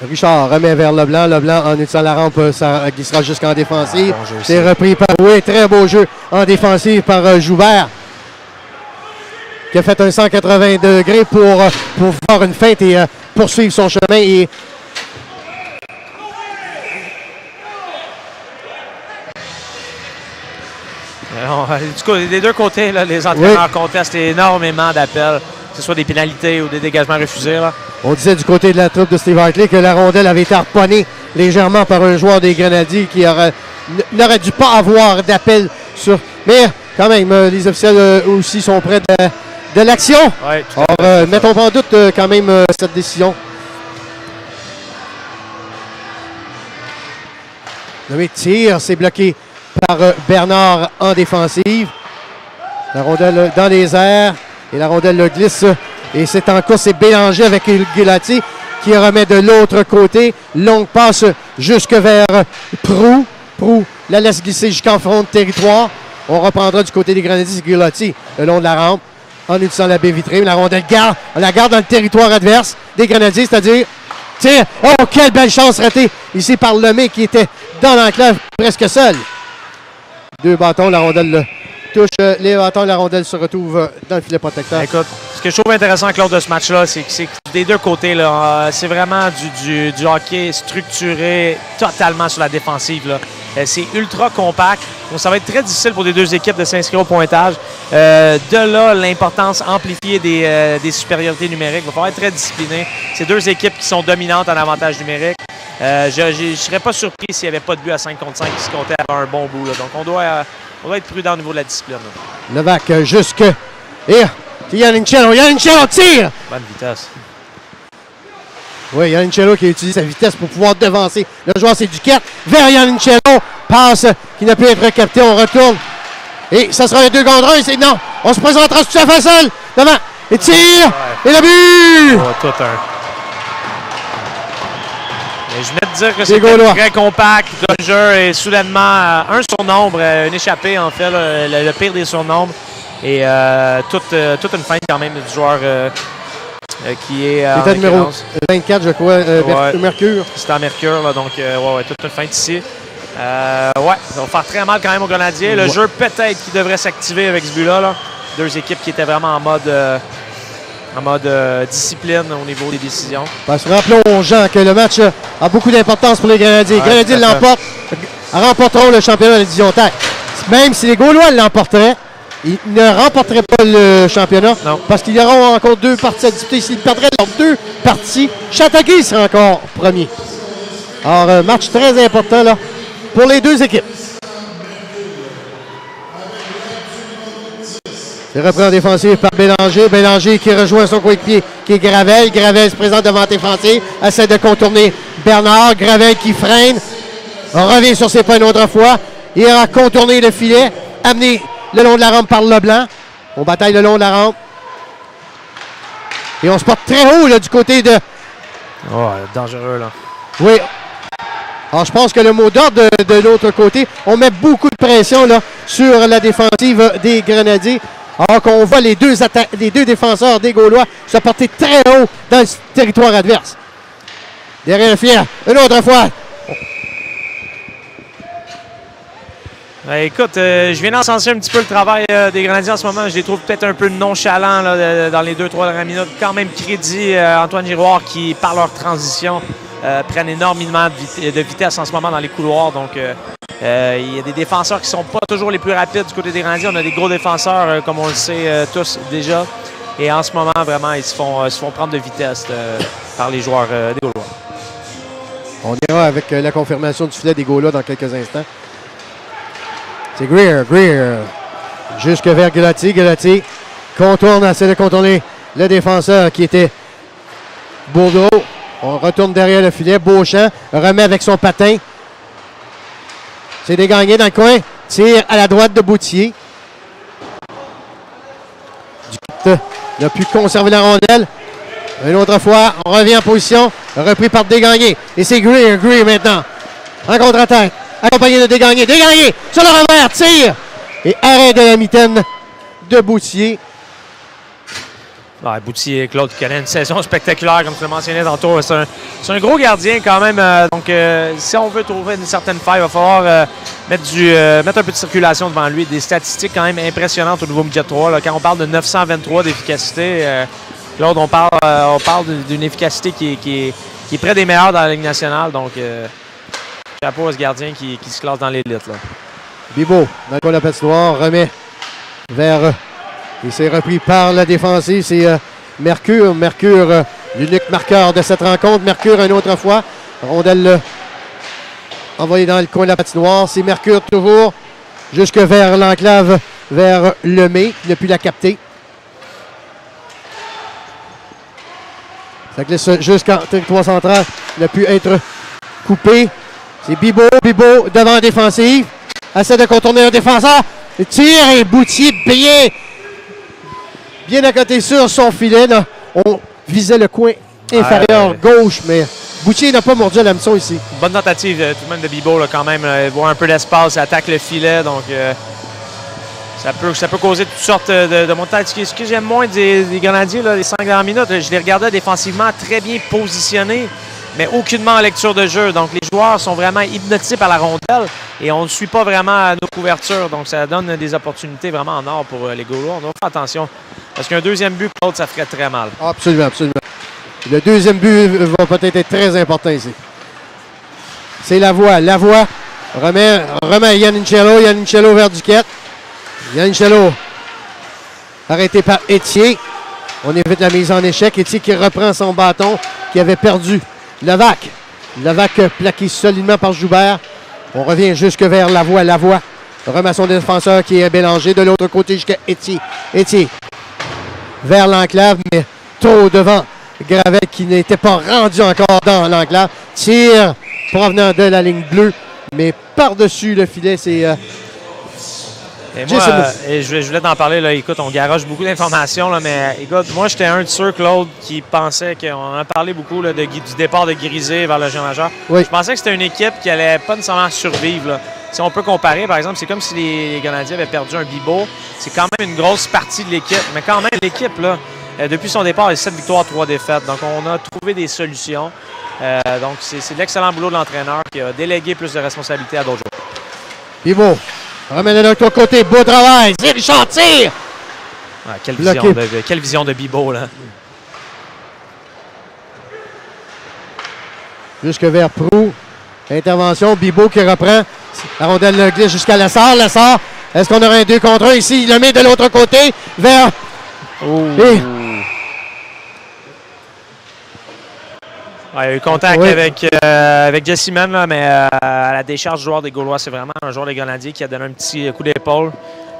Richard remet vers Leblanc. Leblanc, en utilisant la rampe, ça glissera jusqu'en défensive. Bon c'est repris par... Oui, très beau jeu en défensive par Joubert, qui a fait un 180 degrés pour faire une feinte et poursuivre son chemin. Et du coup, des deux côtés, là, les entraîneurs contestent énormément d'appels, que ce soit des pénalités ou des dégagements refusés. Là. On disait du côté de la troupe de Steve Hartley que la rondelle avait été harponnée légèrement par un joueur des Grenadiers qui n'aurait dû pas avoir d'appel sur... Mais quand même, les officiels aussi sont près de l'action. Ouais, alors, mettons pas en doute quand même cette décision. Le tir, c'est bloqué par Bernard en défensive. La rondelle dans les airs et la rondelle glisse. Et c'est en course, c'est Bélanger avec Gulati qui remet de l'autre côté. Longue passe jusque vers Proulx. Proulx la laisse glisser jusqu'en front de territoire. On reprendra du côté des Grenadiers, c'est Gulati le long de la rampe en utilisant la baie vitrée. La rondelle on la garde dans le territoire adverse des Grenadiers, c'est-à-dire tir. Oh, quelle belle chance ratée ici par Lemay qui était dans l'enclave presque seul. 2 bâtons, la rondelle touche les bâtons, la rondelle se retrouve dans le filet protecteur. Écoute, ce que je trouve intéressant, Claude, de ce match-là, c'est que des deux côtés, là, c'est vraiment du hockey structuré totalement sur la défensive. Là. C'est ultra compact. Donc, ça va être très difficile pour les deux équipes de s'inscrire au pointage. De là, l'importance amplifiée des supériorités numériques. Il va falloir être très discipliné. C'est deux équipes qui sont dominantes en avantage numérique. Je ne serais pas surpris s'il n'y avait pas de but à 5 contre 5 qui se comptait à un bon bout. Là. Donc, on doit on doit être prudent au niveau de la discipline. Là. Levac jusque... Et Yannicello tire! Bonne vitesse. Oui, Yannicello qui a utilisé sa vitesse pour pouvoir devancer. Le joueur, c'est Duquette. Vers Yannicello. Passe qui n'a pu être capté. On retourne. Et ça sera les 2 contre 1. Non, on se présentera tout à fait seul. Devant. Et tire! Ouais. Et le but! Oh, tout un. Mais je venais de dire que c'était très compact comme jeu et soudainement, un surnombre, une échappée en fait, le pire des surnombres. Et toute une feinte quand même du joueur qui est en numéro 24, je crois, Mercure. C'est en Mercure, là, donc toute une feinte ici. Ça va faire très mal quand même aux Grenadiers. Le jeu peut-être qui devrait s'activer avec ce but-là. Là. 2 équipes qui étaient vraiment en mode discipline au niveau des décisions. Parce que rappelons, Jean, que le match a beaucoup d'importance pour les Grenadiers. Les Grenadiers remporteront le championnat de la division tech. Même si les Gaulois l'emporteraient, ils ne remporteraient pas le championnat. Non. Parce qu'ils auront encore 2 parties à disputer. S'ils perdraient leurs 2 parties, Chateauguay sera encore premier. Alors, match très important là pour les 2 équipes. C'est repris en défensive par Bélanger. Bélanger qui rejoint son coéquipier qui est Gravel. Gravel se présente devant défensif. Essaie de contourner Bernard. Gravel qui freine. On revient sur ses pas une autre fois. Il ira contourner le filet. Amené le long de la rampe par Leblanc. On bataille le long de la rampe. Et on se porte très haut là, du côté de... Oh, dangereux là. Oui. Alors je pense que le mot d'ordre de l'autre côté, on met beaucoup de pression là, sur la défensive des Grenadiers. Alors qu'on voit les deux défenseurs des Gaulois se porter très haut dans le territoire adverse. Derrière le filet, une autre fois. Écoute, je viens d'encenser un petit peu le travail des Grenadiers en ce moment. Je les trouve peut-être un peu nonchalants là, dans les 2-3 dernières minutes. Quand même crédit Antoine Giroir qui, par leur transition, prennent énormément de vitesse en ce moment dans les couloirs. Donc, il y a des défenseurs qui ne sont pas toujours les plus rapides du côté des Grenadiers. On a des gros défenseurs, comme on le sait tous déjà. Et en ce moment, vraiment, ils se font prendre de vitesse par les joueurs des Gaulois. On ira avec la confirmation du filet des Gaulois dans quelques instants. C'est Greer. Jusque vers Galati. Galati contourne, essaie de contourner le défenseur qui était Bourdeau. On retourne derrière le filet. Beauchamp remet avec son patin. C'est dégagné dans le coin. Tire à la droite de Boutier. Duquette n'a pu conserver la rondelle. Une autre fois, on revient en position. Repris par Dégagné. Et c'est Greer maintenant. En contre-attaque. Accompagné de Dégagné. Dégagné sur le revers. Tire. Et arrêt de la mitaine de Boutier. Ouais, Boutier, Claude, qui connaît une saison spectaculaire, comme tu l'as mentionné tantôt. C'est un gros gardien quand même. Donc, si on veut trouver une certaine faille, il va falloir mettre un peu de circulation devant lui. Des statistiques quand même impressionnantes au niveau midget 3. Là. Quand on parle de 923 d'efficacité, Claude, on parle d'une efficacité qui est près des meilleures dans la Ligue nationale. Donc, chapeau à ce gardien qui se classe dans l'élite. Bibeau, dans le coin de la patinoire, remet vers... Il s'est repris par la défensive. C'est Mercure. Mercure, l'unique marqueur de cette rencontre. Mercure, une autre fois. Rondelle envoyée dans le coin de la patinoire. C'est Mercure toujours. Jusque vers l'enclave, vers Lemay. Il n'a pu la capter. Ça glisse jusqu'en territoire central. Il a pu être coupé. C'est Bibeau. Bibeau devant la défensive. Essaie de contourner un défenseur. Il tire et Boutier bien à côté sur son filet. Là. On visait le coin inférieur gauche, mais Boutier n'a pas mordu à l'hameçon ici. Bonne tentative tout de même de Bibeau là, quand même. Voir un peu d'espace, attaque le filet. Donc, ça peut causer toutes sortes de montages. Ce que j'aime moins des Grenadiers, là, les 5 dernières minutes, je les regardais défensivement très bien positionnés, mais aucunement en lecture de jeu. Donc, les joueurs sont vraiment hypnotisés par la rondelle et on ne suit pas vraiment nos couvertures. Donc, ça donne des opportunités vraiment en or pour les Gaulois. On doit faire attention parce qu'un deuxième but, Claude, ça ferait très mal. Absolument, absolument. Le deuxième but va peut-être être très important ici. C'est Lavoie. Lavoie remet Yannicello. Yannicello vers Duquette. Yannicello arrêté par Étier. On évite la mise en échec. Étier qui reprend son bâton qui avait perdu. Levac plaqué solidement par Joubert. On revient jusque vers Lavoie. Lavoie Remet à son défenseur qui est Bélanger. De l'autre côté jusqu'à Étier. Étier vers l'enclave, mais trop devant Gravel qui n'était pas rendu encore dans l'enclave. Tir provenant de la ligne bleue, mais par-dessus le filet, c'est... Et moi, je voulais t'en parler, là. Écoute, on garoche beaucoup d'informations, là, mais écoute, moi, j'étais un de ceux, Claude, qui pensait qu'on a parlé beaucoup là, du départ de Grisé vers le jeu majeur. Oui. Je pensais que c'était une équipe qui allait pas nécessairement survivre, là. Si on peut comparer, par exemple, c'est comme si les Canadiens avaient perdu un Bibo. C'est quand même une grosse partie de l'équipe. Mais quand même, l'équipe, là, depuis son départ, elle a 7 victoires, 3 défaites. Donc, on a trouvé des solutions. Donc, c'est de l'excellent boulot de l'entraîneur qui a délégué plus de responsabilités à d'autres joueurs. Bibo remet de l'autre côté. Beau travail. C'est Richard tire. Ah, quelle vision de Bibo, là. Jusque vers Proulx. Intervention. Bibo qui reprend. La rondelle glisse jusqu'à Lessard. Lessard. Est-ce qu'on aura un 2 contre 1 ici? Il le met de l'autre côté vers... Et... Ouais, il y a eu contact avec Jesse Mann, là, mais à la décharge du joueur des Gaulois, c'est vraiment un joueur des Grenadiers qui a donné un petit coup d'épaule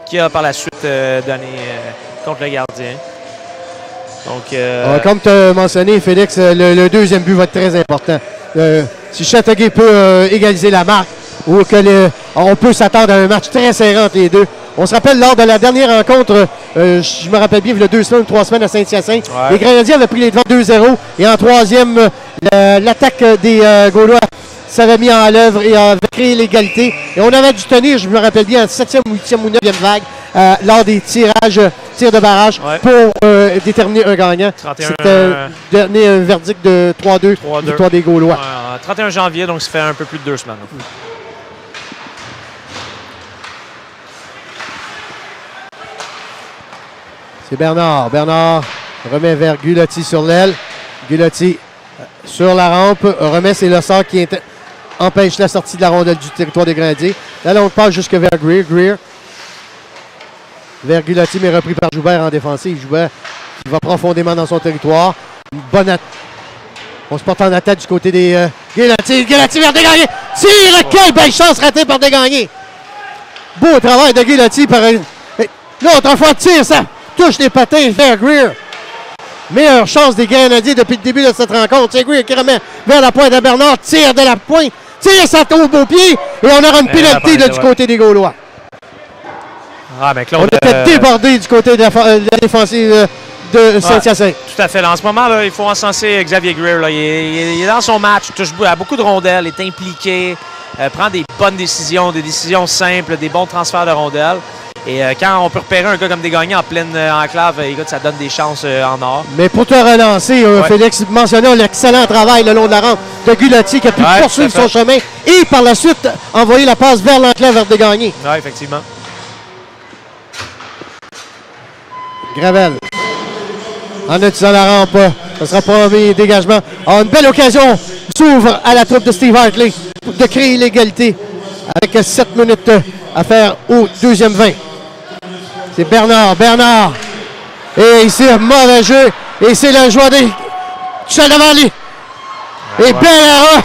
qui a par la suite donné contre le gardien. Donc, comme tu as mentionné, Félix, le deuxième but va être très important. Si Châteauguay peut égaliser la marque ou que on peut s'attendre à un match très serré entre les deux. On se rappelle lors de la dernière rencontre, je me rappelle bien, il y a 2 semaines, 3 semaines à Saint-Hyacinthe, les Grenadiers avaient pris les devants 2-0 et en troisième, l'attaque des Gaulois s'avait mis en œuvre et avait créé l'égalité. Et on avait dû tenir, je me rappelle bien, en 7e, 8e ou 9e vague lors des tirs de barrage pour déterminer un gagnant. C'était dernier un verdict de 3-2, victoire des Gaulois. 31 janvier, donc ça fait un peu plus de 2 semaines. C'est Bernard. Bernard remet vers Gulotti sur l'aile. Gulotti sur la rampe. Remet ses Lessard qui empêche la sortie de la rondelle du territoire des Grenadiers. Là, on passe jusque vers Greer. Greer vers Gulotti, mais repris par Joubert en défensive. Joubert qui va profondément dans son territoire. Une bonne attaque. On se porte en attaque du côté des Gulotti. Gulotti vers Desgagnés. Tire! Quelle belle chance ratée par Desgagnés. Beau travail de Gulotti. L'autre fois, tire ça. Touche les patins vers Greer. Meilleure chance des Grenadiers depuis le début de cette rencontre. C'est Greer qui remet vers la pointe à Bernard. Tire de la pointe. Tire, ça tombe au pied. Et on aura une pénalité du côté des Gaulois. Ah, ben Claude, on était débordé du côté de la défensive de Saint-Hyacinthe. Tout à fait. Là, en ce moment, là, il faut encenser Xavier Greer. Là. Il est dans son match. Il touche à beaucoup de rondelles. Il est impliqué. Prend des bonnes décisions, des décisions simples, des bons transferts de rondelles. Et quand on peut repérer un gars comme Desgagnés en pleine enclave, écoute, ça donne des chances en or. Mais pour te relancer, Félix mentionnait l'excellent travail le long de la rampe de Gulotti qui a pu poursuivre son chemin et par la suite envoyer la passe vers l'enclave vers Desgagnés. Oui, effectivement. Gravel. En utilisant la rampe, ce sera pas un dégagement. Une belle occasion s'ouvre à la troupe de Steve Hartley de créer l'égalité avec 7 minutes à faire au deuxième 20. C'est Bernard. Bernard. Et ici, un mauvais jeu. Et c'est le joueur des Chalavalli. Et Bellara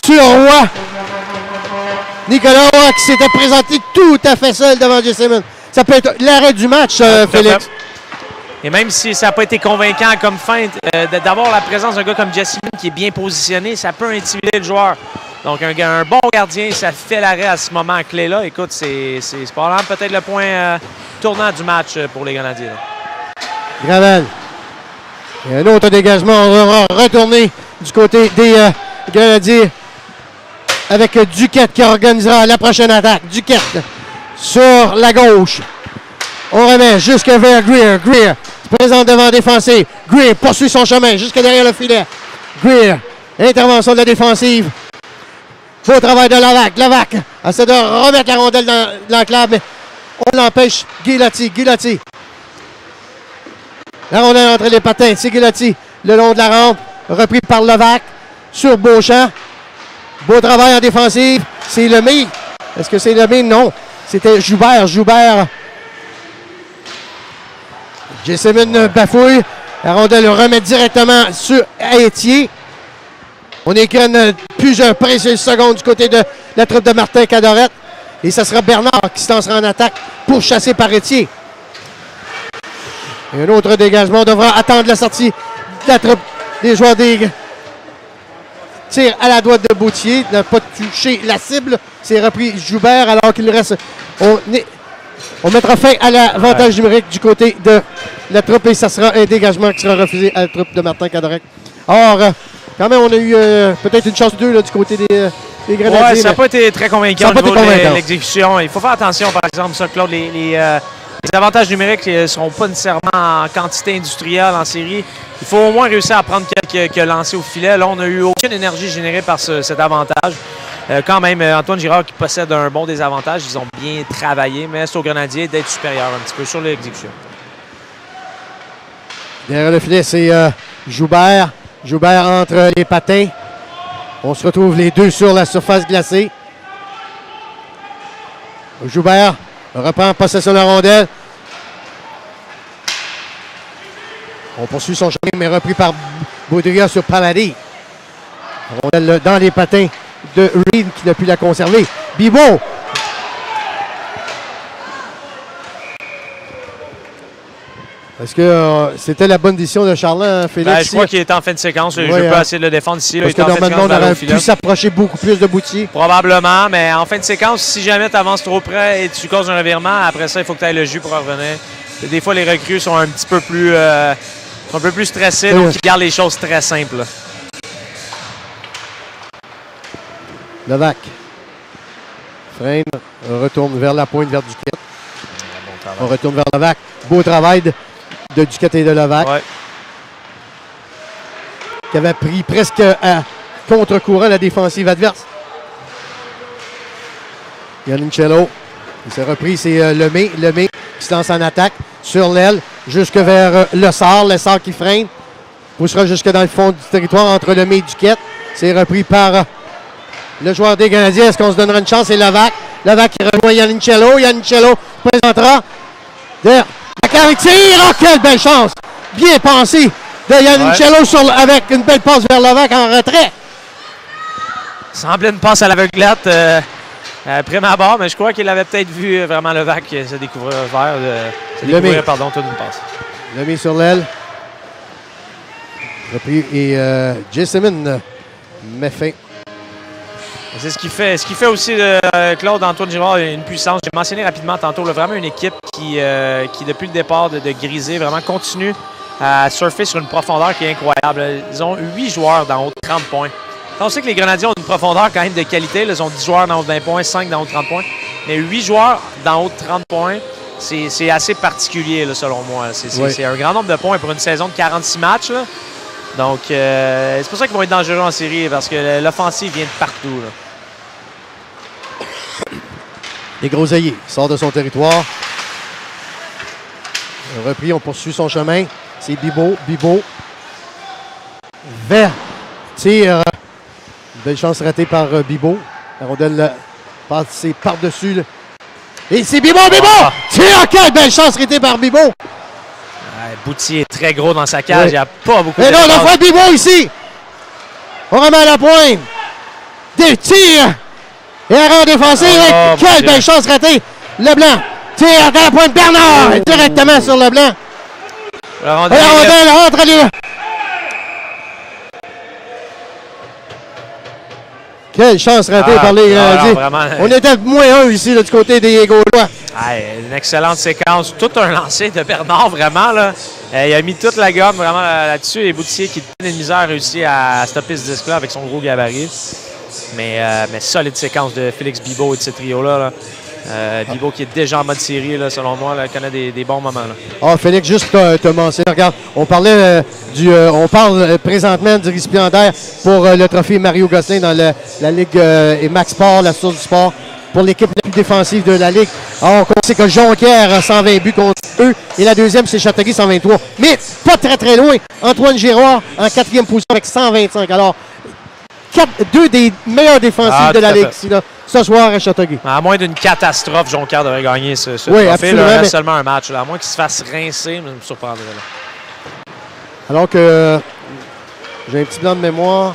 sur Roy. Nicolas Roy qui s'était présenté tout à fait seul devant Jesseman. Ça peut être l'arrêt du match, Félix. Et même si ça n'a pas été convaincant comme feinte, d'avoir la présence d'un gars comme Jesseman qui est bien positionné, ça peut intimider le joueur. Donc, un bon gardien, ça fait l'arrêt à ce moment clé-là. Écoute, c'est probablement peut-être le point tournant du match pour les Canadiens. Gravel. Et un autre dégagement. On va retourner du côté des Canadiens avec Duquette qui organisera la prochaine attaque. Duquette sur la gauche. On remet jusque vers Greer. Greer se présente devant la défensive. Greer poursuit son chemin jusque derrière le filet. Greer, intervention de la défensive. Beau travail de Lavac. Lavac essaie de remettre la rondelle dans l'enclave, mais on l'empêche. Gulotti. Gulotti. La rondelle entre les patins. C'est Gulotti le long de la rampe. Repris par Lavac sur Beauchamp. Beau travail en défensive. C'est Lemay. Est-ce que c'est Lemay? Non. C'était Joubert. Joubert. Jesseman bafouille. La rondelle remet directement sur Étier. On écrane plusieurs précieuses secondes du côté de la troupe de Martin Cadorette. Et ce sera Bernard qui se lancera en attaque pour chasser Paretier. Et un autre dégagement. On devra attendre la sortie de la troupe des joueurs des... Tire à la droite de Bautier. N'a pas touché la cible. C'est repris Joubert alors qu'il reste... On mettra fin à l'avantage numérique du côté de la troupe et ça sera un dégagement qui sera refusé à la troupe de Martin Cadorec. Or, quand même, on a eu peut-être une chance ou deux là, du côté des Grenadiers. Ouais, ça n'a pas été très convaincant au niveau de l'exécution. Il faut faire attention, par exemple, ça, Claude, les avantages numériques ne seront pas nécessairement en quantité industrielle en série. Il faut au moins réussir à prendre quelques lancers au filet. Là, on n'a eu aucune énergie générée par cet avantage. Quand même, Antoine Girard qui possède un bon désavantage, ils ont bien travaillé, mais c'est aux Grenadiers d'être supérieur un petit peu sur l'exécution. Derrière le filet, c'est Joubert. Joubert entre les patins. On se retrouve les deux sur la surface glacée. Joubert reprend possession de la rondelle. On poursuit son chemin, mais repris par Baudrillard sur Paladé. Rondelle dans les patins de Reed qui n'a pu la conserver. Bibeau. Est-ce que c'était la bonne décision de Charland, Félix? Ben, je crois qu'il est en fin de séquence. Je vais pas essayer de le défendre ici. Parce que normalement, on aurait pu s'approcher beaucoup plus de Boutier. Probablement, mais en fin de séquence, si jamais tu avances trop près et tu causes un revirement, après ça, il faut que tu ailles le jus pour revenir. Des fois, les recrues sont un petit peu plus, stressés, donc ils gardent les choses très simples. Levac. Freine. Retourne vers la pointe, vers Duquette. On retourne vers Levac. Beau travail de Duquette et de Levac. Ouais. Qui avait pris presque à contre-courant la défensive adverse. Yannicello. Il s'est repris, c'est Lemay. Lemay qui se lance en attaque sur l'aile jusque vers Lessard. Lessard qui freine. Poussera jusque dans le fond du territoire entre Lemay et Duquette. C'est repris par le joueur des Canadiens. Est-ce qu'on se donnera une chance? C'est Levac. Levac qui rejoint Yannicello. Yannicello présentera la carrière tire. Oh, quelle belle chance! Bien pensé de Yannicello avec une belle passe vers Levac en retrait. Semblait une passe à l'aveuglette après ma barre, mais je crois qu'il avait peut-être vu vraiment Levac se découvrir toute une passe. Lemay sur l'aile. Repris et Jessamine met fin. C'est ce qui fait aussi Claude Antoine Girard une puissance. J'ai mentionné rapidement tantôt, vraiment une équipe qui depuis le départ de Grisé, vraiment continue à surfer sur une profondeur qui est incroyable. Ils ont 8 joueurs dans haut de 30 points. On sait que les Grenadiers ont une profondeur quand même de qualité. Là, ils ont 10 joueurs dans haut de 20 points, 5 dans haut de 30 points. Mais 8 joueurs dans haut de 30 points, c'est assez particulier là, selon moi. C'est un grand nombre de points pour une saison de 46 matchs. Là. Donc, c'est pour ça qu'ils vont être dangereux en série, parce que l'offensive vient de partout. Là. Les Groseilliers sort de son territoire. Repris, on poursuit son chemin. C'est Bibeau. Bibeau. Vers. Tire. Belle chance ratée par Bibeau. La rondelle passe par-dessus. Et c'est Bibeau. Bibeau! Tire. Quelle belle chance ratée par Bibeau. Boutier est très gros dans sa cage. Il n'y a pas beaucoup de... Et là, on a fait Bibeau ici. On remet à la pointe. Des tirs. Et erreur défensive. Quelle belle chance ratée. Leblanc. Tire à la pointe. Bernard. Directement sur Leblanc. La rondelle entre les... Quelle chance ratée par les Grenadiers. On était -1 ici là, du côté des Gaulois. Une excellente séquence. Tout un lancer de Bernard, vraiment. Là. Il a mis toute la gomme vraiment là-dessus. Et Boutier, qui est une misère, a réussi à stopper ce disque-là avec son gros gabarit. Mais solide séquence de Félix Bibeau et de ce trio-là. Là. Bibeau qui est déjà en mode série, là, selon moi, là, connaît des bons moments. Là. Félix, juste te mentionner, regarde, on parlait on parle présentement du récipiendaire pour le trophée Mario Gosselin dans la Ligue et Max Sport, la source du sport, pour l'équipe la plus défensive de la Ligue. Alors, on sait que Jonquière a 120 buts contre eux et la deuxième, c'est Châteauguay, 123. Mais pas très loin, Antoine Giroir en 4e position avec 125. Alors, deux des meilleurs défensifs de la Ligue ici, là, ce soir à Châteauguay. À moins d'une catastrophe, Jonquière devrait gagner ce oui, trophée. Il reste seulement un match. Là. À moins qu'il se fasse rincer, mais ça me surprendrait. Là. Alors que j'ai un petit blanc de mémoire.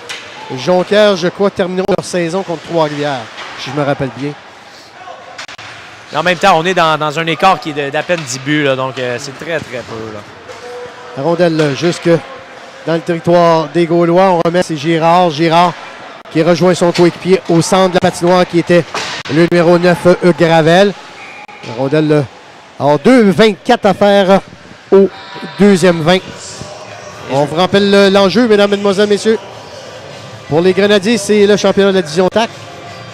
Jonquière, je crois, termineront leur saison contre Trois-Rivières, si je me rappelle bien. Mais en même temps, on est dans un écart qui est d'à peine 10 buts, là, donc c'est très, très peu. Là. La rondelle jusque dans le territoire des Gaulois. On remet, c'est Girard. Girard qui rejoint son coéquipier au centre de la patinoire qui était le numéro 9, Gravel. La rondelle a 2,24 à faire au deuxième 20. On vous rappelle l'enjeu, mesdames, mesdemoiselles, messieurs. Pour les Grenadiers, c'est le championnat de la division TAC.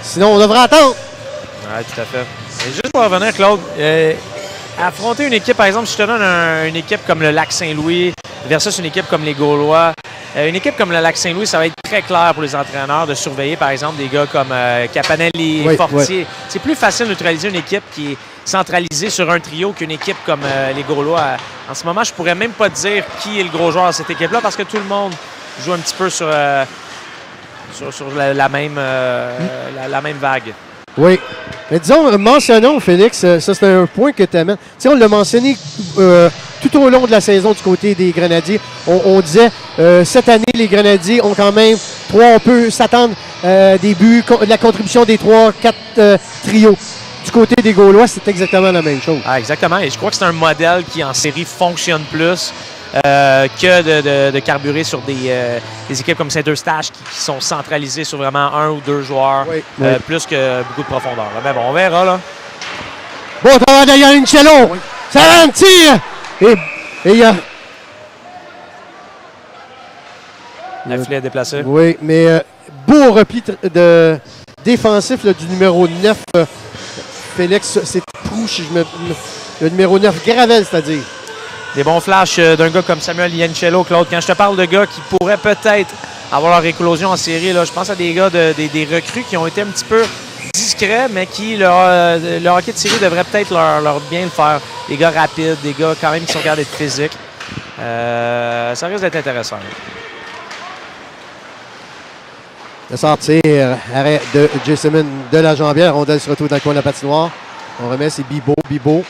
Sinon, on devra attendre. Oui, tout à fait. Et juste pour revenir, Claude, affronter une équipe, par exemple, si je te donne une équipe comme le Lac-Saint-Louis versus une équipe comme les Gaulois, une équipe comme le Lac-Saint-Louis, ça va être très clair pour les entraîneurs de surveiller, par exemple, des gars comme Capanelli, Fortier. Oui. C'est plus facile de neutraliser une équipe qui est centralisée sur un trio qu'une équipe comme les Gaulois. En ce moment, je pourrais même pas te dire qui est le gros joueur de cette équipe-là parce que tout le monde joue un petit peu sur la même vague. Oui. Mais disons, mentionnons, Félix, ça c'est un point que tu amènes. Tu sais, on l'a mentionné tout au long de la saison du côté des Grenadiers. On disait, cette année, les Grenadiers ont quand même on peut s'attendre des buts, de la contribution des 3-4 trios. Du côté des Gaulois, c'est exactement la même chose. Ah, exactement. Et je crois que c'est un modèle qui, en série, fonctionne plus que de carburer sur des équipes comme Saint-Eustache qui sont centralisées sur vraiment un ou deux joueurs, plus que beaucoup de profondeur. Mais bon, on verra, là. Bon travail de Yannicello! Oui. Ça ralentit! Et il y a... La filet est déplacée. Oui, mais beau repli défensif là, du numéro 9, Félix, c'est Prou, le numéro 9, Gravel, c'est-à-dire. Des bons flashs d'un gars comme Samuel Yannicello, Claude. Quand je te parle de gars qui pourraient peut-être avoir leur éclosion en série, là, je pense à des gars, des recrues qui ont été un petit peu discrets, mais qui, le hockey de série devrait peut-être leur bien le faire. Des gars rapides, des gars quand même qui sont capables d'être physiques. Ça risque d'être intéressant. Le sortir, arrêt de Jessamine de la jambière. Rondelle se retrouve dans le coin de la patinoire. On remet, c'est Bibo. Bibo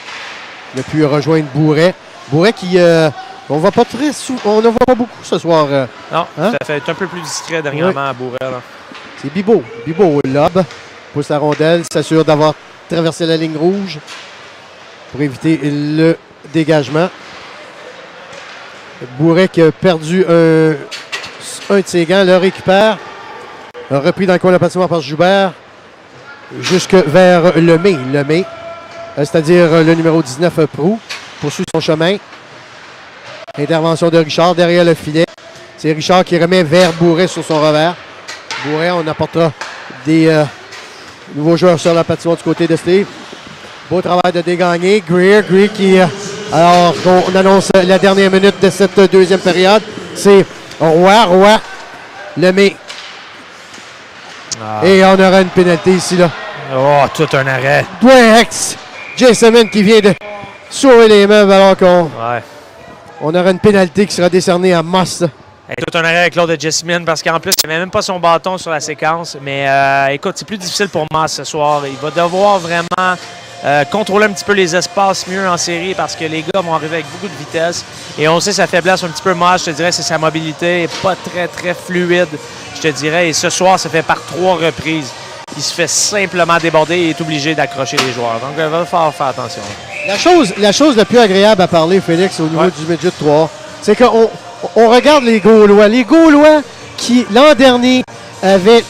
ne peut rejoindre Bourret. Bourret qui, on ne voit pas beaucoup ce soir. Non, ça fait un peu plus discret dernièrement à Bourret. Là. C'est Bibo. Bibo, lob, pousse la rondelle, s'assure d'avoir traversé la ligne rouge pour éviter le dégagement. Bourret qui a perdu un de ses gants, le récupère. Repris dans le coin de la patinoire par Joubert. Jusque vers Lemay. Lemay, c'est-à-dire le numéro 19, Prou, poursuit son chemin. Intervention de Richard derrière le filet. C'est Richard qui remet vers Bourret sur son revers. Bourret, on apportera des nouveaux joueurs sur la patinoire du côté de Steve. Beau travail de dégagner. Greer qui, alors qu'on annonce la dernière minute de cette deuxième période, c'est Roy, Lemay. Et on aura une pénalité ici, là. Oh, tout un arrêt. Dwayne Hex, Jessamine qui vient de sauver les meubles alors on aura une pénalité qui sera décernée à Moss. Et tout un arrêt avec Claude de Jessamine parce qu'en plus, il n'avait même pas son bâton sur la séquence. Mais écoute, c'est plus difficile pour Moss ce soir. Il va devoir vraiment contrôler un petit peu les espaces mieux en série parce que les gars vont arriver avec beaucoup de vitesse. Et on sait sa faiblesse un petit peu Moss, je te dirais, c'est sa mobilité. Elle n'est pas très, très fluide, je te dirais. Et ce soir, ça fait par 3 reprises. Il se fait simplement déborder et est obligé d'accrocher les joueurs. Donc, il va falloir faire attention. La chose la plus agréable à parler, Félix, au niveau du Midget 3, c'est qu'on regarde les Gaulois. Les Gaulois qui, l'an dernier,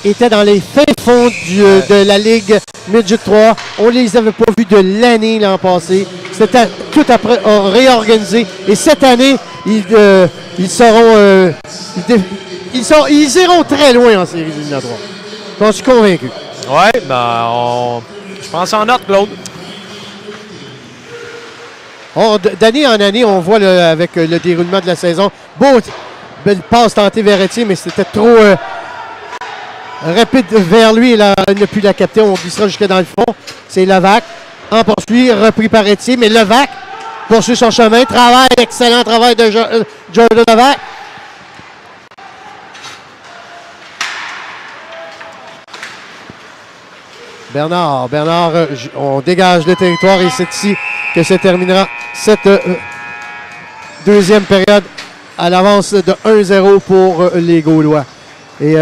étaient dans les fins fonds de la Ligue Midget 3. On les avait pas vus de l'année l'an passé. C'était tout après réorganisé. Et cette année, ils iront très loin en série éliminatoire. J'en suis convaincu. Oui, je pense en note, Claude. D'année en année, on voit avec le déroulement de la saison, belle passe tentée vers Etier, mais c'était trop rapide vers lui. Il n'a pu la capter. On glissera jusque dans le fond. C'est Levac. En poursuit, repris par Etier, mais Levac poursuit son chemin. Excellent travail de Jordan Levac. Bernard, on dégage le territoire et c'est ici que se terminera cette deuxième période à l'avance de 1-0 pour les Gaulois. Et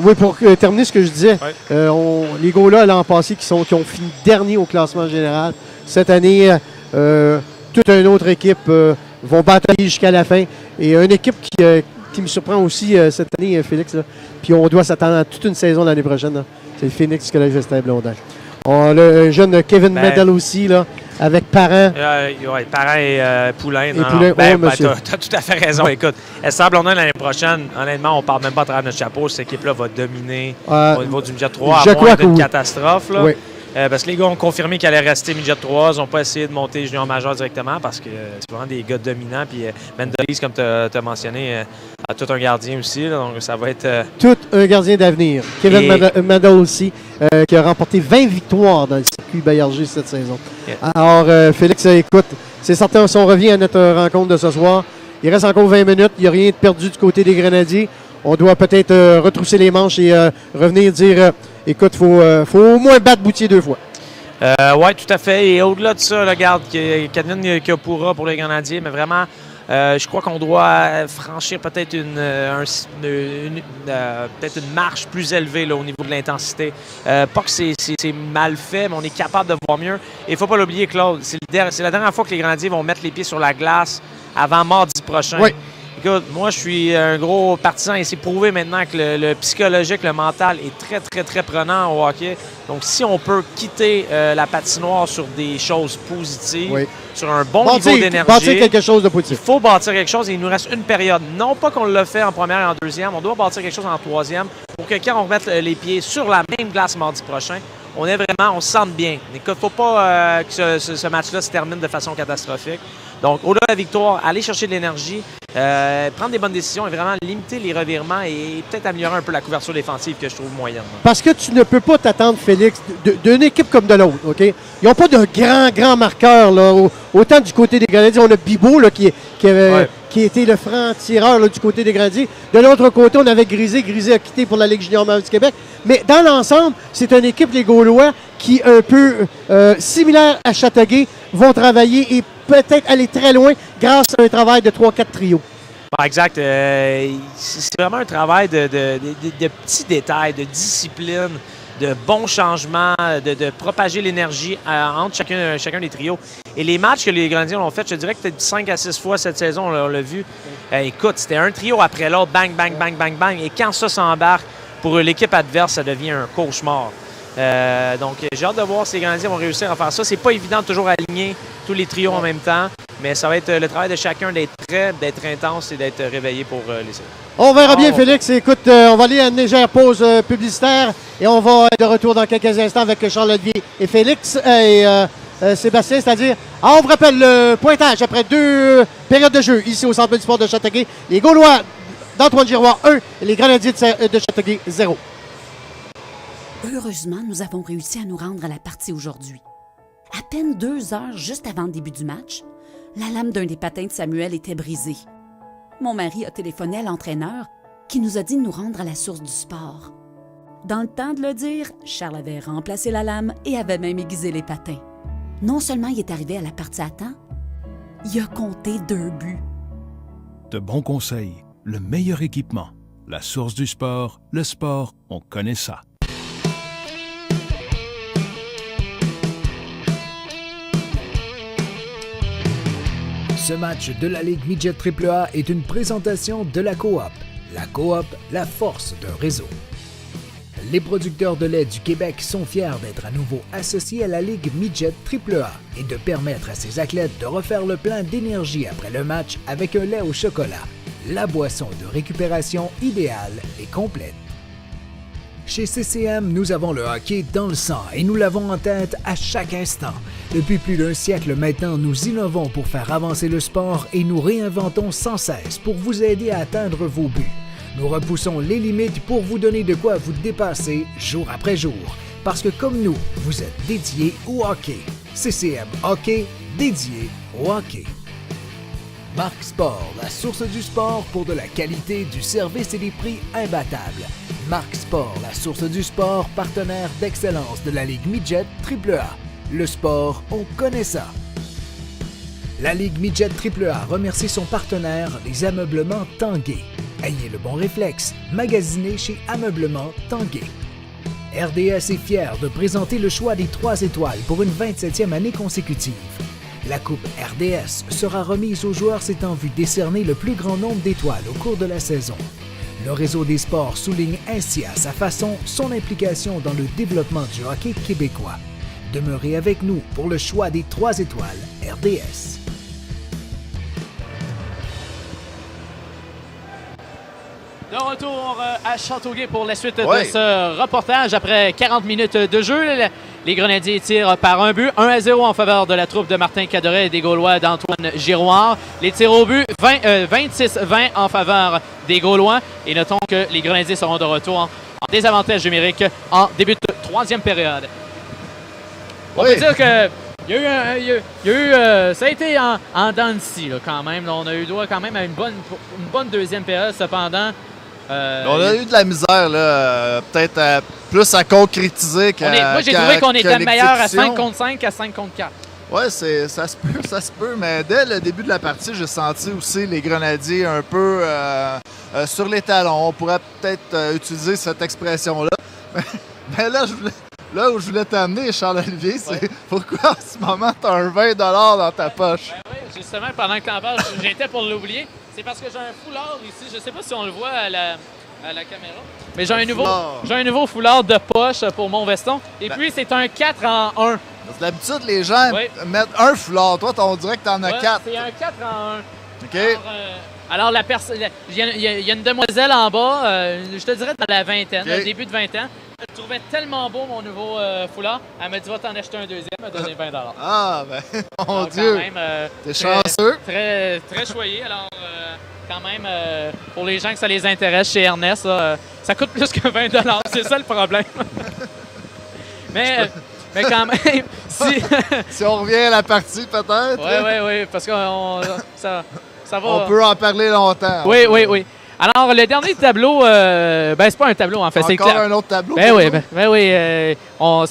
oui, pour terminer ce que je disais, les gars-là, l'an passé, qui ont fini dernier au classement général, cette année, toute une autre équipe vont batailler jusqu'à la fin. Et une équipe qui me surprend aussi cette année, Félix, là, puis on doit s'attendre à toute une saison l'année prochaine, là. C'est le Phoenix Collège Estelle-Blondin. On a le jeune Kevin Medel aussi, là, avec Parent. Oui, Parent et Poulain. Monsieur. T'as tout à fait raison. Écoute, Estelle-Blondin l'année prochaine, honnêtement, on parle même pas à travers notre chapeau. Cette équipe-là va dominer au niveau du midget 3, à moins d'une catastrophe. Là. Oui. Parce que les gars ont confirmé qu'ils allaient rester midget 3. Ils n'ont pas essayé de monter junior majeur directement parce que c'est vraiment des gars dominants. Puis Mendelis, comme tu as mentionné, a tout un gardien aussi. Là, donc ça va être... Tout un gardien d'avenir. Kevin Medel aussi, qui a remporté 20 victoires dans le circuit Baillarger cette saison. Yeah. Alors, Félix, écoute, c'est certain, si on revient à notre rencontre de ce soir, il reste encore 20 minutes. Il n'y a rien de perdu du côté des Grenadiers. On doit peut-être retrousser les manches et revenir dire... écoute, il faut au moins battre Boutier 2 fois. Oui, tout à fait. Et au-delà de ça, regarde, Kadvin Kapura pour les Grenadiers, mais vraiment, je crois qu'on doit franchir peut-être peut-être une marche plus élevée là, au niveau de l'intensité. Pas que c'est mal fait, mais on est capable de voir mieux. Et il ne faut pas l'oublier, Claude, c'est la dernière fois que les Grenadiers vont mettre les pieds sur la glace avant mardi prochain. Oui. Écoute, moi, je suis un gros partisan et c'est prouvé maintenant que le psychologique, le mental est très, très, très prenant au hockey. Donc, si on peut quitter la patinoire sur des choses positives, sur un bon niveau d'énergie, bâtir quelque chose de positif. Il faut bâtir quelque chose et il nous reste une période. Non pas qu'on l'a fait en première et en deuxième, on doit bâtir quelque chose en troisième pour que quand on remette les pieds sur la même glace mardi prochain, on se sente bien. Il ne faut pas que ce match-là se termine de façon catastrophique. Donc, au-delà de la victoire, aller chercher de l'énergie, prendre des bonnes décisions et vraiment limiter les revirements et peut-être améliorer un peu la couverture défensive que je trouve moyenne. Parce que tu ne peux pas t'attendre, Félix, d'une équipe comme de l'autre, OK? Ils n'ont pas de grands marqueurs, là. Autant du côté des Grenadiers, on a Bibeau, là, qui était le franc-tireur là, du côté des Grenadiers. De l'autre côté, on avait Grisé. Grisé a quitté pour la Ligue junior majeure du Québec. Mais dans l'ensemble, c'est une équipe, les Gaulois, qui, un peu similaire à Châteauguay, vont travailler et peut-être aller très loin grâce à un travail de 3-4 trios. Exact. C'est vraiment un travail de petits détails, de discipline, de bons changements, de propager l'énergie entre chacun des trios. Et les matchs que les Grenadiers ont fait, je te dirais que peut-être 5 à 6 fois cette saison, on l'a vu. Écoute, c'était un trio après l'autre, bang, bang, bang, bang, bang. Et quand ça s'embarque, pour l'équipe adverse, ça devient un cauchemar. Donc, j'ai hâte de voir si les Grenadiers vont réussir à faire ça. C'est pas évident de toujours aligner tous les trios en même temps, mais ça va être le travail de chacun d'être prêt, d'être intense et d'être réveillé pour les séries. On verra bien, Félix. Écoute, on va aller à une légère pause publicitaire et on va être de retour dans quelques instants avec Charles-Olivier et Félix et Sébastien, c'est-à-dire, on vous rappelle le pointage après 2 périodes de jeu ici au Centre du sport de Châteauguay. Les Gaulois d'Antoine Giroir 1 et les Grenadiers de Châteauguay 0. Heureusement, nous avons réussi à nous rendre à la partie aujourd'hui. À peine 2 heures juste avant le début du match, la lame d'un des patins de Samuel était brisée. Mon mari a téléphoné à l'entraîneur qui nous a dit de nous rendre à la source du sport. Dans le temps de le dire, Charles avait remplacé la lame et avait même aiguisé les patins. Non seulement il est arrivé à la partie à temps, il a compté 2 buts. De bons conseils, le meilleur équipement, la source du sport, le sport, on connaît ça. Ce match de la Ligue Midget AAA est une présentation de la Coop. La Coop, la force d'un réseau. Les producteurs de lait du Québec sont fiers d'être à nouveau associés à la Ligue Midget AAA et de permettre à ces athlètes de refaire le plein d'énergie après le match avec un lait au chocolat, la boisson de récupération idéale et complète. Chez CCM, nous avons le hockey dans le sang et nous l'avons en tête à chaque instant. Depuis plus d'1 siècle maintenant, nous innovons pour faire avancer le sport et nous réinventons sans cesse pour vous aider à atteindre vos buts. Nous repoussons les limites pour vous donner de quoi vous dépasser jour après jour. Parce que comme nous, vous êtes dédiés au hockey. CCM Hockey, dédié au hockey. Marc Sport, la source du sport pour de la qualité, du service et des prix imbattables. Marc Sport, la source du sport, partenaire d'excellence de la Ligue Midget AAA. Le sport, on connaît ça. La Ligue Midget AAA remercie son partenaire, les ameublements Tanguay. Ayez le bon réflexe, magasinez chez Ameublement Tanguay. RDS est fier de présenter le choix des 3 étoiles pour une 27e année consécutive. La Coupe RDS sera remise aux joueurs s'étant vu décerner le plus grand nombre d'étoiles au cours de la saison. Le réseau des sports souligne ainsi à sa façon son implication dans le développement du hockey québécois. Demeurez avec nous pour le choix des 3 étoiles RDS. De retour à Châteauguay pour la suite de ce reportage. Après 40 minutes de jeu, les Grenadiers tirent par un but, 1-0 en faveur de la troupe de Martin Cadoret et des Gaulois d'Antoine Giroir. Les tirs au but, 26-20 en faveur des Gaulois. Et notons que les Grenadiers seront de retour en désavantage numérique en début de 3e période. On peut dire que ça a été en dents de scie, là, quand même. Là, on a eu droit quand même à une bonne deuxième période. Cependant, on a eu de la misère, là, peut-être plus à concrétiser qu'à moi, j'ai trouvé qu'on était meilleur à 5 l'exécution. contre 5 qu'à 5 contre 4. Oui, ça se peut, mais dès le début de la partie, j'ai senti aussi les Grenadiers un peu sur les talons. On pourrait peut-être utiliser cette expression-là. Mais là où je voulais t'amener, Charles-Olivier, c'est pourquoi en ce moment tu as un 20 $ dans ta poche? Ben oui, justement, pendant que tu en parles, j'étais pour l'oublier. C'est parce que j'ai un foulard ici. Je ne sais pas si on le voit à la caméra. Mais j'ai un nouveau foulard de poche pour mon veston. Et puis, c'est un 4 en 1. D'habitude, les gens mettent un foulard. Toi, on dirait que tu en as 4. C'est un 4 en 1. OK. Alors, il y a une demoiselle en bas, je te dirais dans la vingtaine, le début de 20 ans. Elle trouvait tellement beau mon nouveau foulard. Elle m'a dit, va t'en acheter un deuxième, elle m'a donné 20 $. Ah, ben, mon alors, Dieu. T'es chanceux. Très, très choyé. Alors, quand même, pour les gens que ça les intéresse chez Ernest, là, ça coûte plus que 20 $. C'est ça le problème. Mais quand même, si on revient à la partie, peut-être. Oui, parce que ça va. On peut en parler longtemps. Oui. Alors, le dernier tableau, c'est pas un tableau, en fait. C'est encore un autre tableau? Ça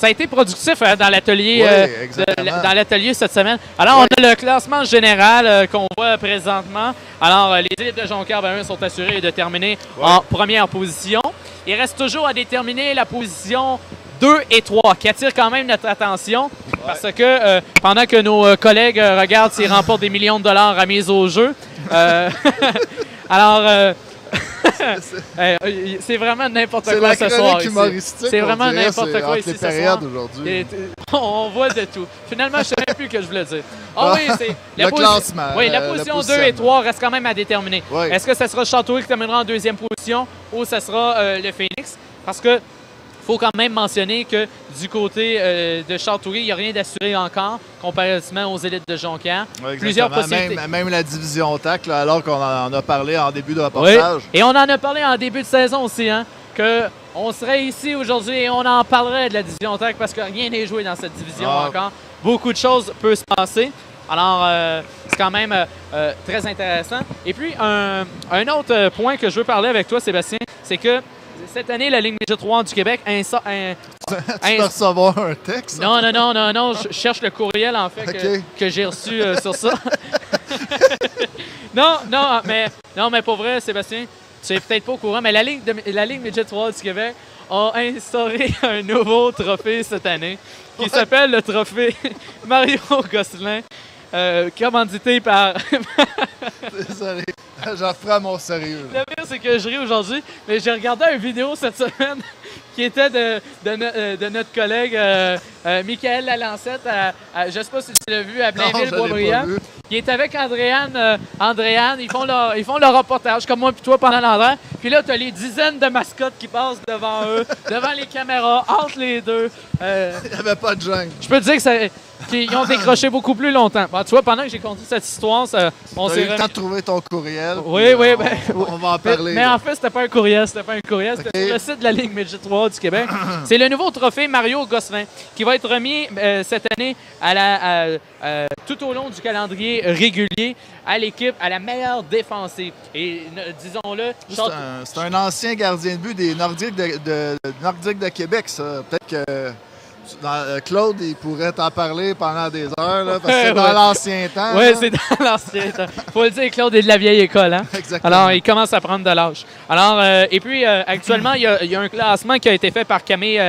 a été productif dans l'atelier dans l'atelier cette semaine. Alors, on a le classement général qu'on voit présentement. Alors, les équipes de Jonquière sont assurées de terminer en première position. Il reste toujours à déterminer la position 2 et 3, qui attire quand même notre attention, parce que pendant que nos collègues regardent s'ils remportent des millions de dollars à mise au jeu, alors... c'est vraiment n'importe quoi ce soir. C'est vraiment n'importe quoi ici ce soir. On voit de tout. Finalement, je ne sais même plus ce que je voulais dire. C'est le classement. Oui, la position 2 et 3 reste quand même à déterminer. Oui. Est-ce que ça sera Châteauguay qui terminera en deuxième position ou ça sera le Phoenix? Parce que faut quand même mentionner que du côté de Châteauguay, il n'y a rien d'assuré encore comparativement aux élites de Jonquière. Oui, plusieurs possibilités. Même la division TAC, là, alors qu'on en a parlé en début de reportage. Oui. Et on en a parlé en début de saison aussi, qu'on serait ici aujourd'hui et on en parlerait de la division TAC parce que rien n'est joué dans cette division encore. Beaucoup de choses peuvent se passer. Alors, c'est quand même très intéressant. Et puis, un autre point que je veux parler avec toi, Sébastien, c'est que cette année, la Ligue Midget 3 du Québec Tu vas recevoir un texte? Non. Je cherche le courriel, en fait, que j'ai reçu sur ça. non, mais pour vrai, Sébastien, tu n'es peut-être pas au courant, mais la Ligue Midget 3 du Québec a instauré un nouveau trophée cette année qui s'appelle le trophée Mario Gosselin, commandité par... Désolé, j'en ferai à mon sérieux. Le pire, c'est que je ris aujourd'hui, mais j'ai regardé une vidéo cette semaine qui était de notre collègue Michael Lalancette, je ne sais pas si tu l'as vu, à Blainville-Boisbriand. Il est avec Andréane, ils font leur reportage, comme moi et toi, pendant l'envers. Puis là, tu as les dizaines de mascottes qui passent devant eux, devant les caméras, entre les deux. Il n'y avait pas de jungle. Je peux te dire qu'ils ont décroché beaucoup plus longtemps. Bon, tu vois, pendant que j'ai conté cette histoire, on s'est eu le temps de trouver ton courriel. Oui. On va en parler. Mais en fait, c'était pas un courriel. C'était sur le site de la Ligue Midget 3 du Québec. C'est le nouveau trophée Mario Gosselin qui va être remis cette année tout au long du calendrier régulier à l'équipe à la meilleure défensive. Et disons-le... C'est un ancien gardien de but des Nordiques de Québec, ça. Peut-être Claude, il pourrait t'en parler pendant des heures, là, parce que c'est dans l'ancien temps. Oui, là. c'est dans l'ancien temps. Faut le dire, Claude est de la vieille école. Hein? Exactement. Alors, il commence à prendre de l'âge. Alors, et puis, actuellement, il y a un classement qui a été fait par Camille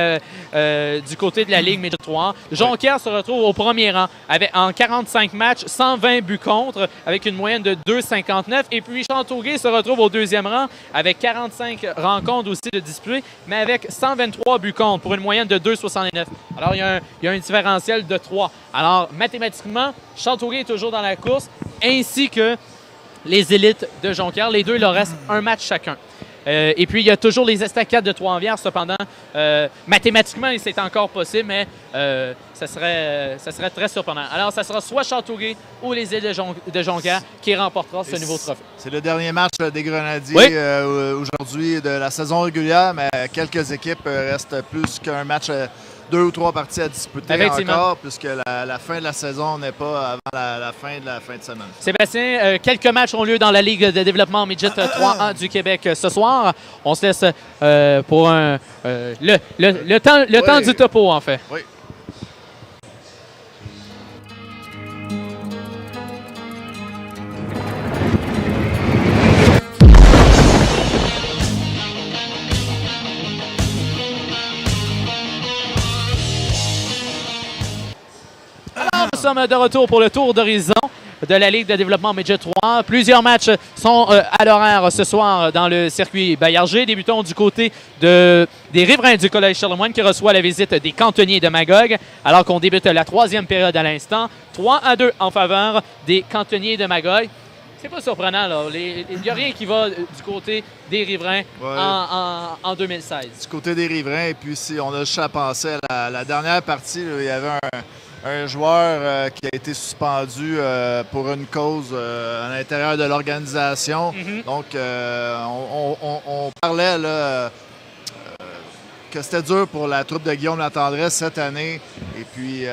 du côté de la Ligue Midget 3. Jonquière se retrouve au premier rang en 45 matchs, 120 buts contre, avec une moyenne de 2,59. Et puis, Châteauguay se retrouve au deuxième rang avec 45 rencontres aussi de disputées, mais avec 123 buts contre pour une moyenne de 2,69. Alors, il y a un différentiel de 3. Alors, mathématiquement, Châteauguay est toujours dans la course, ainsi que les élites de Jonquière. Les deux, il leur reste un match chacun. Et puis, il y a toujours les estacades de Trois-Rivières. Cependant, mathématiquement, c'est encore possible, mais ça serait très surprenant. Alors, ça sera soit Châteauguay ou les îles de Jonquière qui remportera ce nouveau trophée. C'est le dernier match des Grenadiers aujourd'hui de la saison régulière, mais quelques équipes restent plus qu'un match, 2 ou 3 parties à disputer encore, puisque la fin de la saison n'est pas avant la fin de semaine. Sébastien, quelques matchs ont lieu dans la Ligue de développement Midget 3A du Québec ce soir. On se laisse pour le temps du topo, en fait. Oui. Nous sommes de retour pour le tour d'horizon de la Ligue de développement Midget 3. Plusieurs matchs sont à l'horaire ce soir dans le circuit Bayard-G. Débutons du côté des riverains du Collège Charlemagne qui reçoit la visite des cantonniers de Magog, alors qu'on débute la troisième période à l'instant. 3-2 en faveur des cantonniers de Magog. C'est pas surprenant, là. Il n'y a rien qui va du côté des riverains en 2016. Du côté des riverains, et puis si on a juste à penser à la dernière partie, là, il y avait un joueur qui a été suspendu pour une cause à l'intérieur de l'organisation. Donc, on parlait là, que c'était dur pour la troupe de Guillaume Latendresse cette année. Et puis,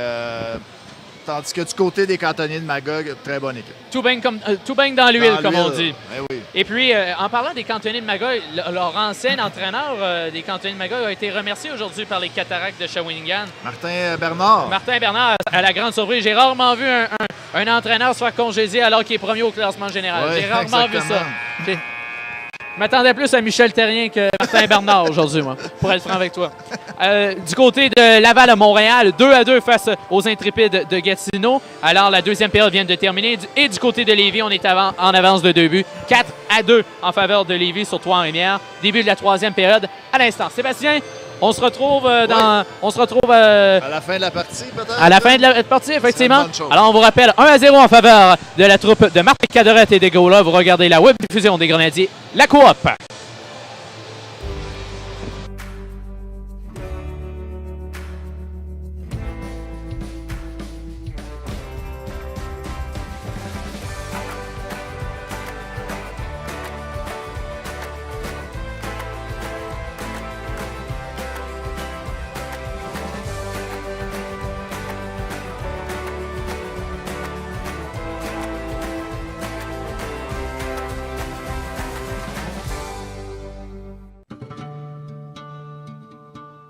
tandis que du côté des cantonniers de Magog, très bonne équipe. Tout baigne dans l'huile, comme on dit. Oui. Et puis, en parlant des cantonniers de Magog, leur ancien entraîneur des cantonniers de Magog a été remercié aujourd'hui par les Cataractes de Shawinigan. Martin Bernard. Martin Bernard, à la grande surprise. J'ai rarement vu un entraîneur se faire congédier alors qu'il est premier au classement général. Oui, j'ai rarement exactement. vu ça. Je m'attendais plus à Michel Terrien que Martin Bernard aujourd'hui, moi, pour être franc avec toi. Du côté de Laval à Montréal, 2-2 face aux Intrépides de Gatineau. Alors, la deuxième période vient de terminer. Et du côté de Lévis, on est en avance de 2 buts. 4-2 en faveur de Lévis sur Trois-Rivières. Début de la troisième période à l'instant. Sébastien, on se retrouve à la fin de la partie, peut-être? À la fin de la partie, effectivement. Alors, on vous rappelle 1-0 en faveur de la troupe de Marc Cadorette et des Gaulois. Vous regardez la web diffusion des Grenadiers, la coop.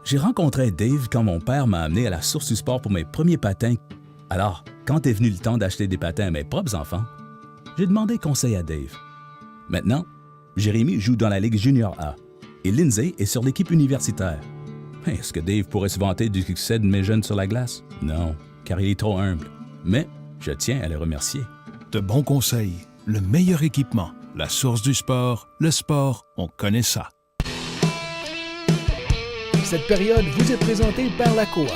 J'ai rencontré Dave quand mon père m'a amené à la Source du Sport pour mes premiers patins. Alors, quand est venu le temps d'acheter des patins à mes propres enfants, j'ai demandé conseil à Dave. Maintenant, Jérémy joue dans la Ligue Junior A et Lindsay est sur l'équipe universitaire. Est-ce que Dave pourrait se vanter du succès de mes jeunes sur la glace? Non, car il est trop humble. Mais je tiens à le remercier. De bons conseils, le meilleur équipement, la Source du Sport, le sport, on connaît ça. Cette période vous est présentée par la coop.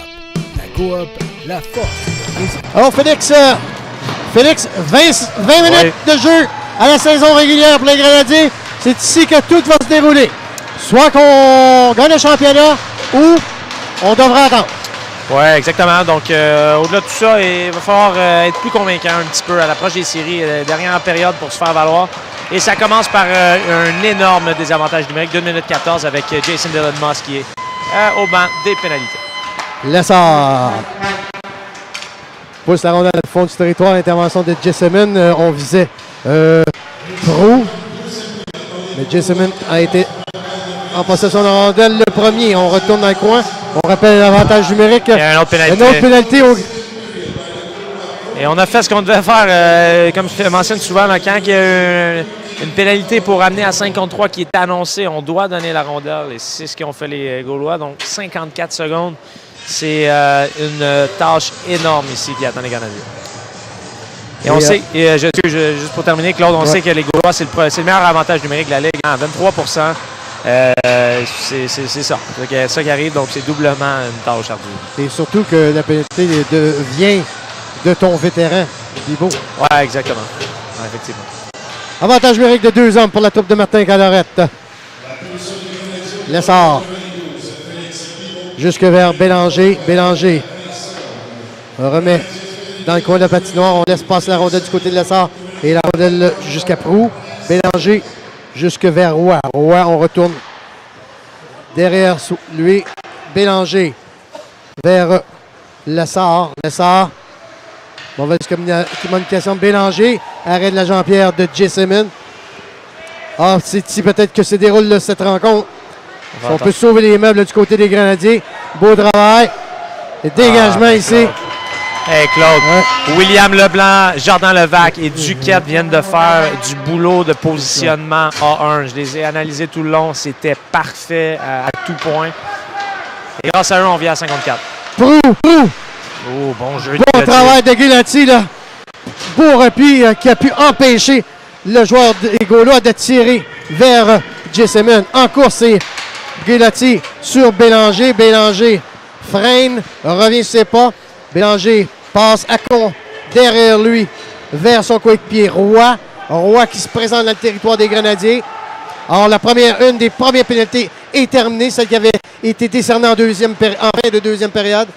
La coop, la force. Alors, Félix, 20 minutes de jeu à la saison régulière pour les Grenadiers. C'est ici que tout va se dérouler. Soit qu'on gagne le championnat ou on devra attendre. Oui, exactement. Donc, au-delà de tout ça, il va falloir être plus convaincant un petit peu à l'approche des séries, dernière période pour se faire valoir. Et ça commence par un énorme désavantage numérique, 2 minutes 14 avec Jason Dillon-Moss qui est au banc des pénalités. Lessard pousse la rondelle au fond du territoire, intervention de Jessamine. On visait Pro, mais Jessamine a été en possession de la rondelle. Le premier, on retourne dans le coin. On rappelle l'avantage numérique. Il y a une autre pénalité. Une autre pénalité Et on a fait ce qu'on devait faire, comme je mentionne souvent, là, quand il y a une pénalité pour amener à 5 contre 3 qui est annoncée, on doit donner la rondelle. Et c'est ce qu'ont fait les Gaulois. Donc 54 secondes, c'est une tâche énorme ici qui attend les Canadiens. Et on sait, juste pour terminer, Claude, on sait que les Gaulois, c'est le meilleur avantage numérique de la Ligue, hein, 23 c'est ça. C'est ça qui arrive, donc c'est doublement une tâche ardue. Et surtout que la pénalité vient de ton vétéran, Bibo. Oui, exactement. Ouais, effectivement. Avantage numérique de 2 hommes pour la troupe de Martin Cadorette. Lessard. Jusque vers Bélanger. Bélanger remet dans le coin de la patinoire. On laisse passer la rondelle du côté de Lessard. Et la rondelle jusqu'à Proulx. Bélanger jusque vers Roy. Roy, on retourne derrière lui. Bélanger vers Lessard. Lessard. Mauvaise communication de Bélanger. Arrêt de la Jean-Pierre de Jessamine. Ah, c'est ici peut-être que se déroule cette rencontre. On peut sauver les meubles du côté des Grenadiers. Beau travail. Et dégagement ici. Hey Claude, William Leblanc, Jordan Levac et Duquette viennent de faire du boulot de positionnement A1. Je les ai analysés tout le long. C'était parfait à tout point. Et grâce à eux, on vient à 54. Proulx. Oh, bon jeu. Bon travail de Gulati, là. Beau repli qui a pu empêcher le joueur des Gaulois de tirer vers Jessamine. En course, c'est Gulati sur Bélanger. Bélanger freine, revient sur ses pas. Bélanger passe à con derrière lui vers son coéquipier Roy. Roy qui se présente dans le territoire des Grenadiers. Alors, une des premières pénalités est terminée, celle qui avait été décernée en fin de deuxième période.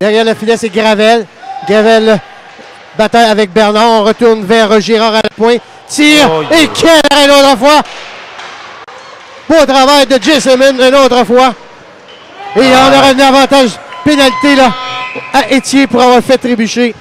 Derrière le filet, c'est Gravel. Gravel, bataille avec Bernard. On retourne vers Girard à la pointe. Tire. Et quel arrêt l'autre fois. Beau travail de Jessamine une autre fois. Et on aura un avantage pénalité là à Étier pour avoir fait trébucher.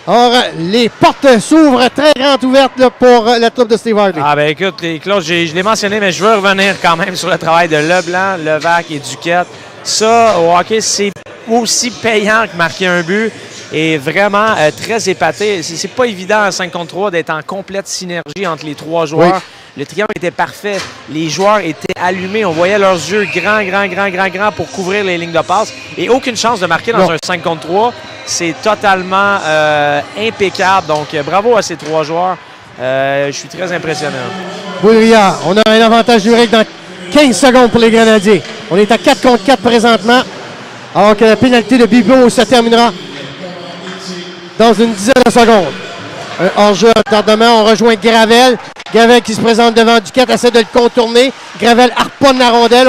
Alors, les portes s'ouvrent très grandes ouvertes là, pour la troupe de Steve Hartley. Ah ben écoute, Claude, je l'ai mentionné, mais je veux revenir quand même sur le travail de Leblanc, Levac et Duquette. Ça, au hockey, c'est aussi payant que marquer un but et vraiment très épaté. C'est pas évident à 5 contre 3 d'être en complète synergie entre les trois joueurs. Oui. Le triangle était parfait. Les joueurs étaient allumés. On voyait leurs yeux grands pour couvrir les lignes de passe. Et aucune chance de marquer dans un 5 contre 3. C'est totalement impeccable. Donc, bravo à ces trois joueurs. Je suis très impressionné. Boudriard, on a un avantage numérique dans 15 secondes pour les Grenadiers. On est à 4 contre 4 présentement. Alors que la pénalité de Bibo se terminera dans une dizaine de secondes. Un hors-jeu à tardement. On rejoint Gravel. Gravel qui se présente devant Duquette, essaie de le contourner. Gravel harponne la rondelle.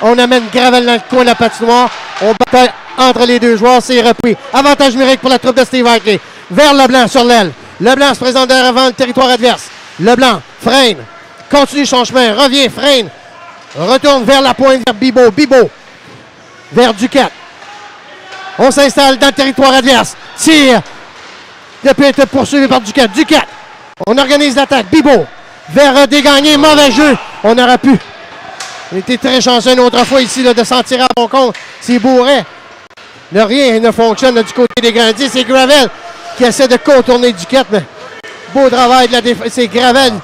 On amène Gravel dans le coin de la patinoire. On bataille entre les deux joueurs. C'est repris. Avantage numérique pour la troupe de Steve Hartley. Vers Leblanc sur l'aile. Leblanc se présente devant le territoire adverse. Leblanc freine. Continue son chemin. Revient, freine. Retourne vers la pointe, vers Bibo. Bibo vers Duquette. On s'installe dans le territoire adverse. Tire. Depuis être poursuivi par Duquette. Duquette. On organise l'attaque. Bibo vers Desgagnés. Mauvais jeu. On aurait pu. On était très chanceux une autre fois ici là, de s'en tirer à bon compte. C'est bourré. Rien ne fonctionne là, du côté des Grenadiers. C'est Gravel qui essaie de contourner Duquette. Mais beau travail de la défense. C'est Gravel.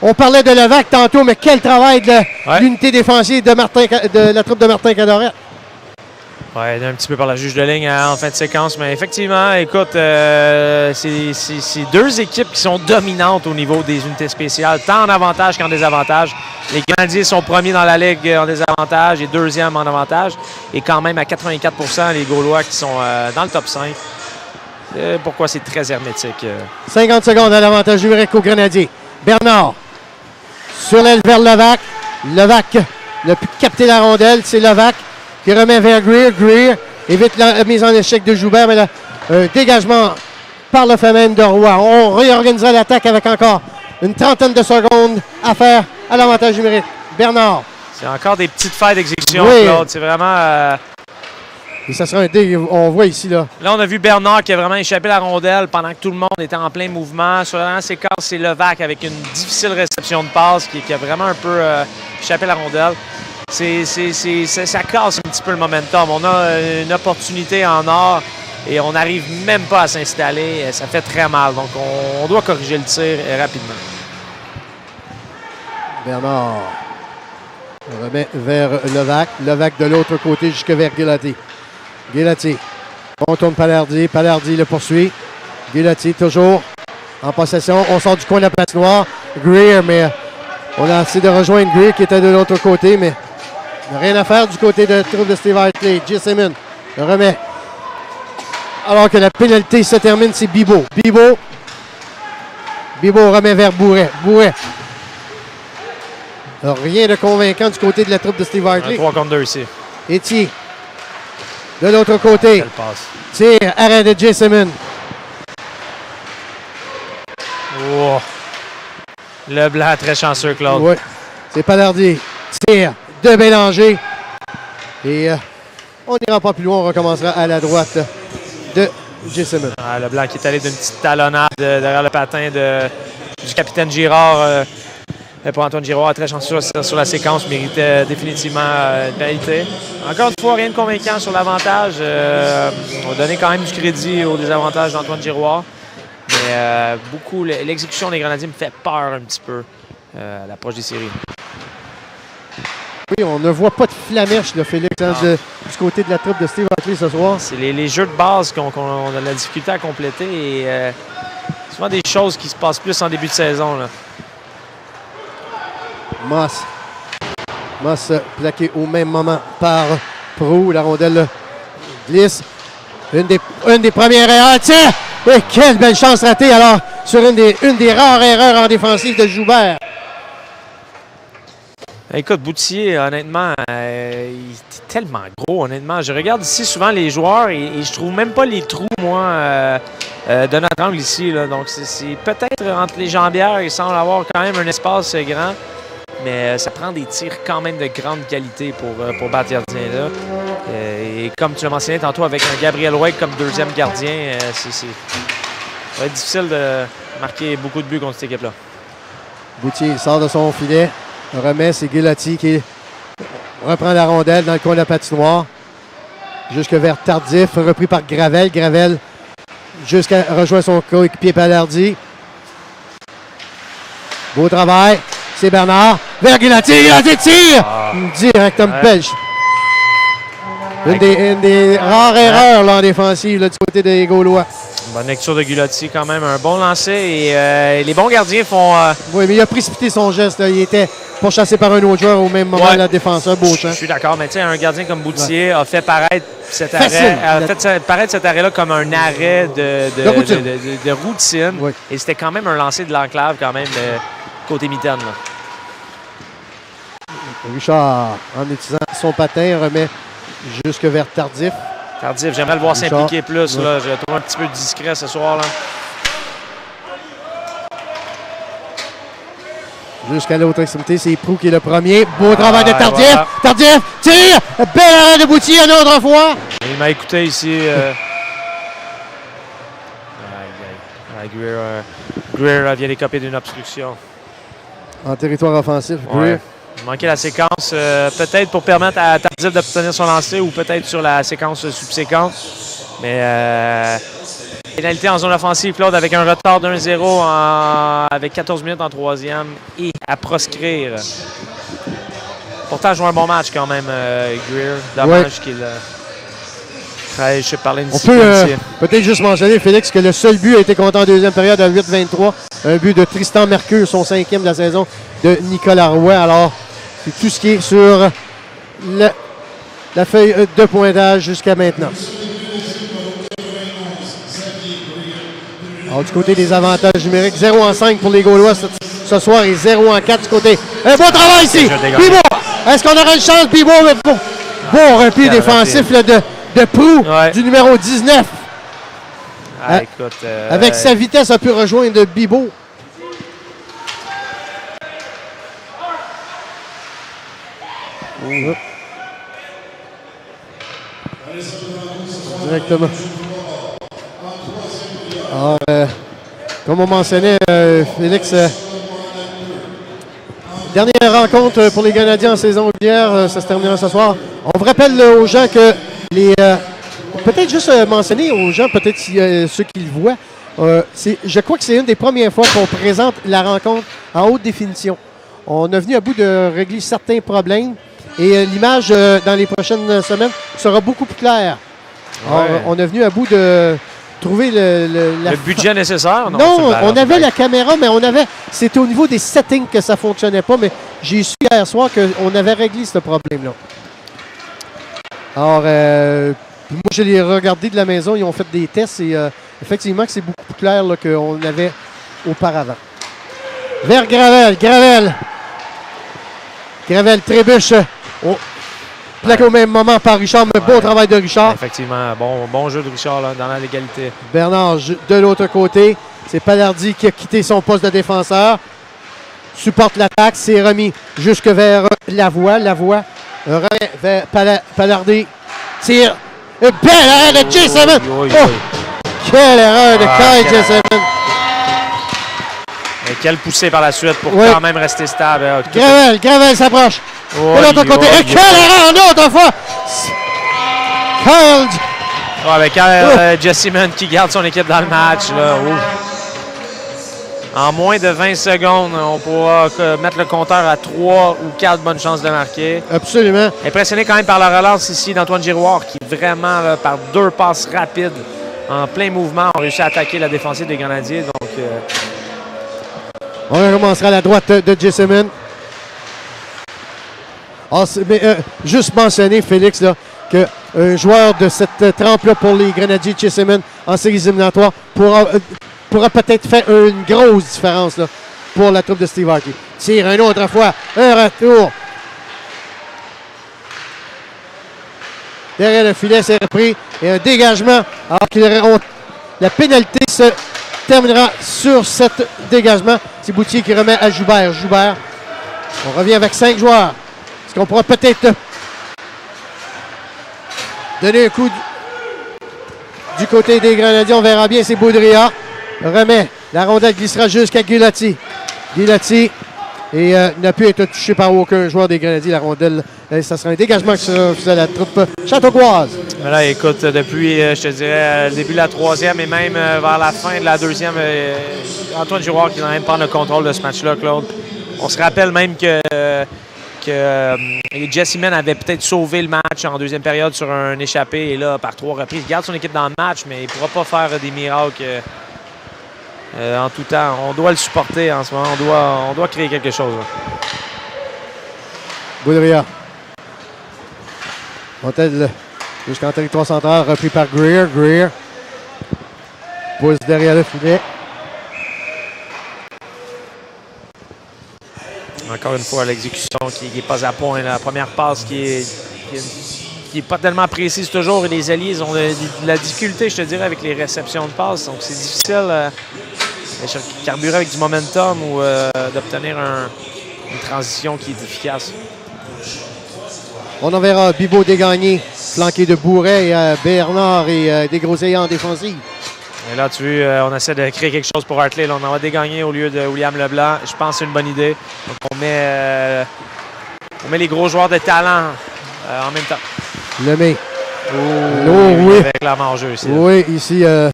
On parlait de Levac tantôt, mais quel travail de l'unité défensive de la troupe de Martin Cadorette. Oui, un petit peu par la juge de ligne en fin de séquence. Mais effectivement, écoute, c'est deux équipes qui sont dominantes au niveau des unités spéciales, tant en avantage qu'en désavantage. Les Canadiens sont premiers dans la Ligue en désavantage et deuxième en avantage. Et quand même à 84 % les Gaulois qui sont dans le top 5. Pourquoi c'est très hermétique. 50 secondes à l'avantage numérique aux Grenadiers. Bernard, sur l'aile vers Levac. Levac n'a pu capter la rondelle. C'est Levac qui remet vers Greer. Greer évite la mise en échec de Joubert, mais un dégagement par le fait même de Roy. On réorganisera l'attaque avec encore une trentaine de secondes à faire à l'avantage numérique. Bernard. C'est encore des petites failles d'exécution, Claude. C'est vraiment... Et ça sera un dé, on voit ici, là. Là, on a vu Bernard qui a vraiment échappé la rondelle pendant que tout le monde était en plein mouvement. Sur la séquence, c'est Levac avec une difficile réception de passe qui a vraiment un peu échapper la rondelle. Ça casse un petit peu le momentum. On a une opportunité en or et on n'arrive même pas à s'installer. Ça fait très mal. Donc, on doit corriger le tir rapidement. Bernard remet vers Levac. Levac de l'autre côté jusque vers Guillotti. Guillotti. On tourne Palardy. Palardy le poursuit. Guillotti toujours en possession. On sort du coin de la patinoire. Greer, mais on a essayé de rejoindre Greer qui était de l'autre côté, mais rien à faire du côté de troupe de Steve Hartley. J. Simmons remet. Alors que la pénalité se termine, c'est Bibeau. Bibeau remet vers Bourret. Bourret. Alors, rien de convaincant du côté de la troupe de Steve Hartley. 3 contre 2 ici. Etier. De l'autre côté. Quelle passe. Tir, arrêt de J. Simmons. Oh. Le blanc très chanceux, Claude. Oui. C'est Palardy. Tir de Bélanger. Et on n'ira pas plus loin. On recommencera à la droite de J. Simmons. Ah, le blanc qui est allé d'une petite talonnade derrière le patin du capitaine Girard. Pour Antoine Giroir, très chanceux sur la séquence, méritait définitivement une pénalité. Encore une fois, rien de convaincant sur l'avantage. On va donner quand même du crédit au désavantage d'Antoine Giroir. Mais beaucoup, l'exécution des Grenadiers me fait peur un petit peu à l'approche des séries. Oui, on ne voit pas de flamèche, là, Félix, hein, du côté de la troupe de Steve Hartley ce soir. C'est les jeux de base qu'on a de la difficulté à compléter et souvent des choses qui se passent plus en début de saison. Là. Moss plaqué au même moment par Proulx. La rondelle glisse. Une des premières erreurs. Tiens! Et quelle belle chance ratée alors sur une des rares erreurs en défensive de Joubert. Écoute, Boutillier, honnêtement, il est tellement gros, honnêtement. Je regarde ici souvent les joueurs et je trouve même pas les trous, moi, de notre angle ici. Là. Donc, c'est peut-être entre les jambières, il semble avoir quand même un espace grand. Mais ça prend des tirs quand même de grande qualité pour battre ce gardien-là. Et comme tu l'as mentionné tantôt, avec un Gabriel White comme deuxième gardien, ça va être difficile de marquer beaucoup de buts contre cette équipe-là. Boutier sort de son filet, remet, c'est Guillotti qui reprend la rondelle dans le coin de la patinoire. Jusque vers Tardif, repris par Gravel. Gravel jusqu'à rejoindre son coéquipier Palardy. Beau travail. C'est Bernard. Vers Guillotti. Guillotti tire! Direct comme pêche. Une des rares erreurs là, en défensive là, du côté des Gaulois. Bonne lecture de Guillotti quand même. Un bon lancer. Et les bons gardiens font... Oui, mais il a précipité son geste. Là. Il était pourchassé par un autre joueur au même moment de la défenseur. Beauchamp. Je suis d'accord. Mais tu sais, un gardien comme Boutier a fait paraître cet arrêt, cet arrêt-là comme un arrêt de routine. Oui. Et c'était quand même un lancer de l'enclave quand même côté mitaine. Là. Richard, en utilisant son patin, remet jusque vers Tardif. Tardif, j'aimerais le voir s'impliquer plus. Là. Je le trouve un petit peu discret ce soir. Là. Jusqu'à l'autre extrémité, c'est Proulx qui est le premier. Beau travail de Tardif. Voilà. Tardif, tire! Bel arrêt de Boutier une autre fois. Il m'a écouté ici. Greer vient d'écoper d'une obstruction. En territoire offensif, Greer. Ouais. Il manquait la séquence, peut-être pour permettre à Tardif d'obtenir son lancer ou peut-être sur la séquence subséquente. Mais pénalité en zone offensive, Claude, avec un retard d'1-0 avec 14 minutes en troisième et à proscrire. Pourtant, joue un bon match quand même, Greer. Dommage qu'il... je parlais On peut peut-être juste mentionner, Félix, que le seul but a été compté en deuxième période à 8-23. Un but de Tristan Mercure, son 5e de la saison, de Nicolas Roy. Alors, c'est tout ce qui est sur la feuille de pointage jusqu'à maintenant. Alors, du côté des avantages numériques, 0-5 pour les Gaulois ce soir et 0-4 du côté. Un bon travail ici! Bibeau! Est-ce qu'on aura une chance, Bibeau? Bon repli défensif là, de Proulx, du numéro 19. Écoute, avec sa vitesse, a pu rejoindre Bibeau. Directement. Alors, comme on mentionnait, Félix, Dernière rencontre pour les Canadiens en saison régulière. Ça se terminera ce soir. On vous rappelle aux gens que les... peut-être juste mentionner aux gens, peut-être ceux qui le voient, je crois que c'est une des premières fois qu'on présente la rencontre en haute définition. On est venu à bout de régler certains problèmes et l'image dans les prochaines semaines sera beaucoup plus claire. Ouais. On est venu à bout de trouver le budget nécessaire. Non, on avait la caméra, mais c'était au niveau des settings que ça ne fonctionnait pas, mais j'ai su hier soir qu'on avait réglé ce problème-là. Alors, moi, je l'ai regardé de la maison, ils ont fait des tests et effectivement, c'est beaucoup plus clair là, qu'on avait auparavant. Vers Gravel. Gravel trébuche. Plaqué au même moment par Richard, mais beau travail de Richard. Effectivement, bon jeu de Richard là, dans la légalité. Bernard de l'autre côté. C'est Palardy qui a quitté son poste de défenseur. Supporte l'attaque, c'est remis jusque vers Lavoie. Lavoie revient vers Palardy. Tire. Une belle erreur de J7. Quelle erreur de Kyle J7. Et quelle poussée par la suite pour quand même rester stable. Gravel s'approche. De l'autre côté. Et quelle erreur une autre fois. Kyle. Avec Jesseman qui garde son équipe dans le match. Là. En moins de 20 secondes, on pourra mettre le compteur à 3 ou 4 bonnes chances de marquer. Absolument. Impressionné quand même par la relance ici d'Antoine Giroir qui vraiment, là, par 2 passes rapides, en plein mouvement, a réussi à attaquer la défensive des Grenadiers. Donc, on recommencera à la droite de Jesseman. Juste mentionner, Félix, là, qu'un joueur de cette trempe-là pour les Grenadiers de Jesseman en séries éliminatoires pourra peut-être faire une grosse différence là, pour la troupe de Steve Harkey. Tire une autre fois, un retour. Derrière le filet, c'est repris. Et un dégagement. Alors la pénalité se terminera sur cet dégagement. C'est Boutier qui remet à Joubert. Joubert, on revient avec 5 joueurs. Est-ce qu'on pourra peut-être donner un coup du côté des Grenadiers? On verra bien, c'est Baudrillard. Remet. La rondelle glissera jusqu'à Gulati. Gulati n'a pu être touché par aucun joueur des Grenadiers. La rondelle, ça sera un dégagement qui sera fait à la troupe châteaucoise. Là, écoute, depuis, je te dirais, le début de la 3e et même vers la fin de la 2e, Antoine Giroir qui va même prendre le contrôle de ce match-là, Claude. On se rappelle même que Jesseman avait peut-être sauvé le match en deuxième période sur un échappé. Et là, par 3 reprises, il garde son équipe dans le match, mais il ne pourra pas faire des miracles en tout temps. On doit le supporter en ce moment. On doit créer quelque chose. Baudrillard. Montel jusqu'en territoire central, repris par Greer. Greer pousse derrière le filet. Encore une fois, l'exécution qui n'est pas à point. La première passe qui est pas tellement précise toujours. Et les alliés ont de la difficulté, je te dirais, avec les réceptions de passes. Donc, c'est difficile de carburer avec du momentum ou d'obtenir une transition qui est efficace. On en verra Bibeau dégagné, flanqué de Bourret et Bernard et Desgroseilles en défensive. Et là, tu vois, on essaie de créer quelque chose pour Hartley. Là, on en va dégagner au lieu de William Leblanc. Je pense que c'est une bonne idée. Donc, on met les gros joueurs de talent en même temps. Lemay. Oui. Avec clairement en jeu ici. Oui, ici, je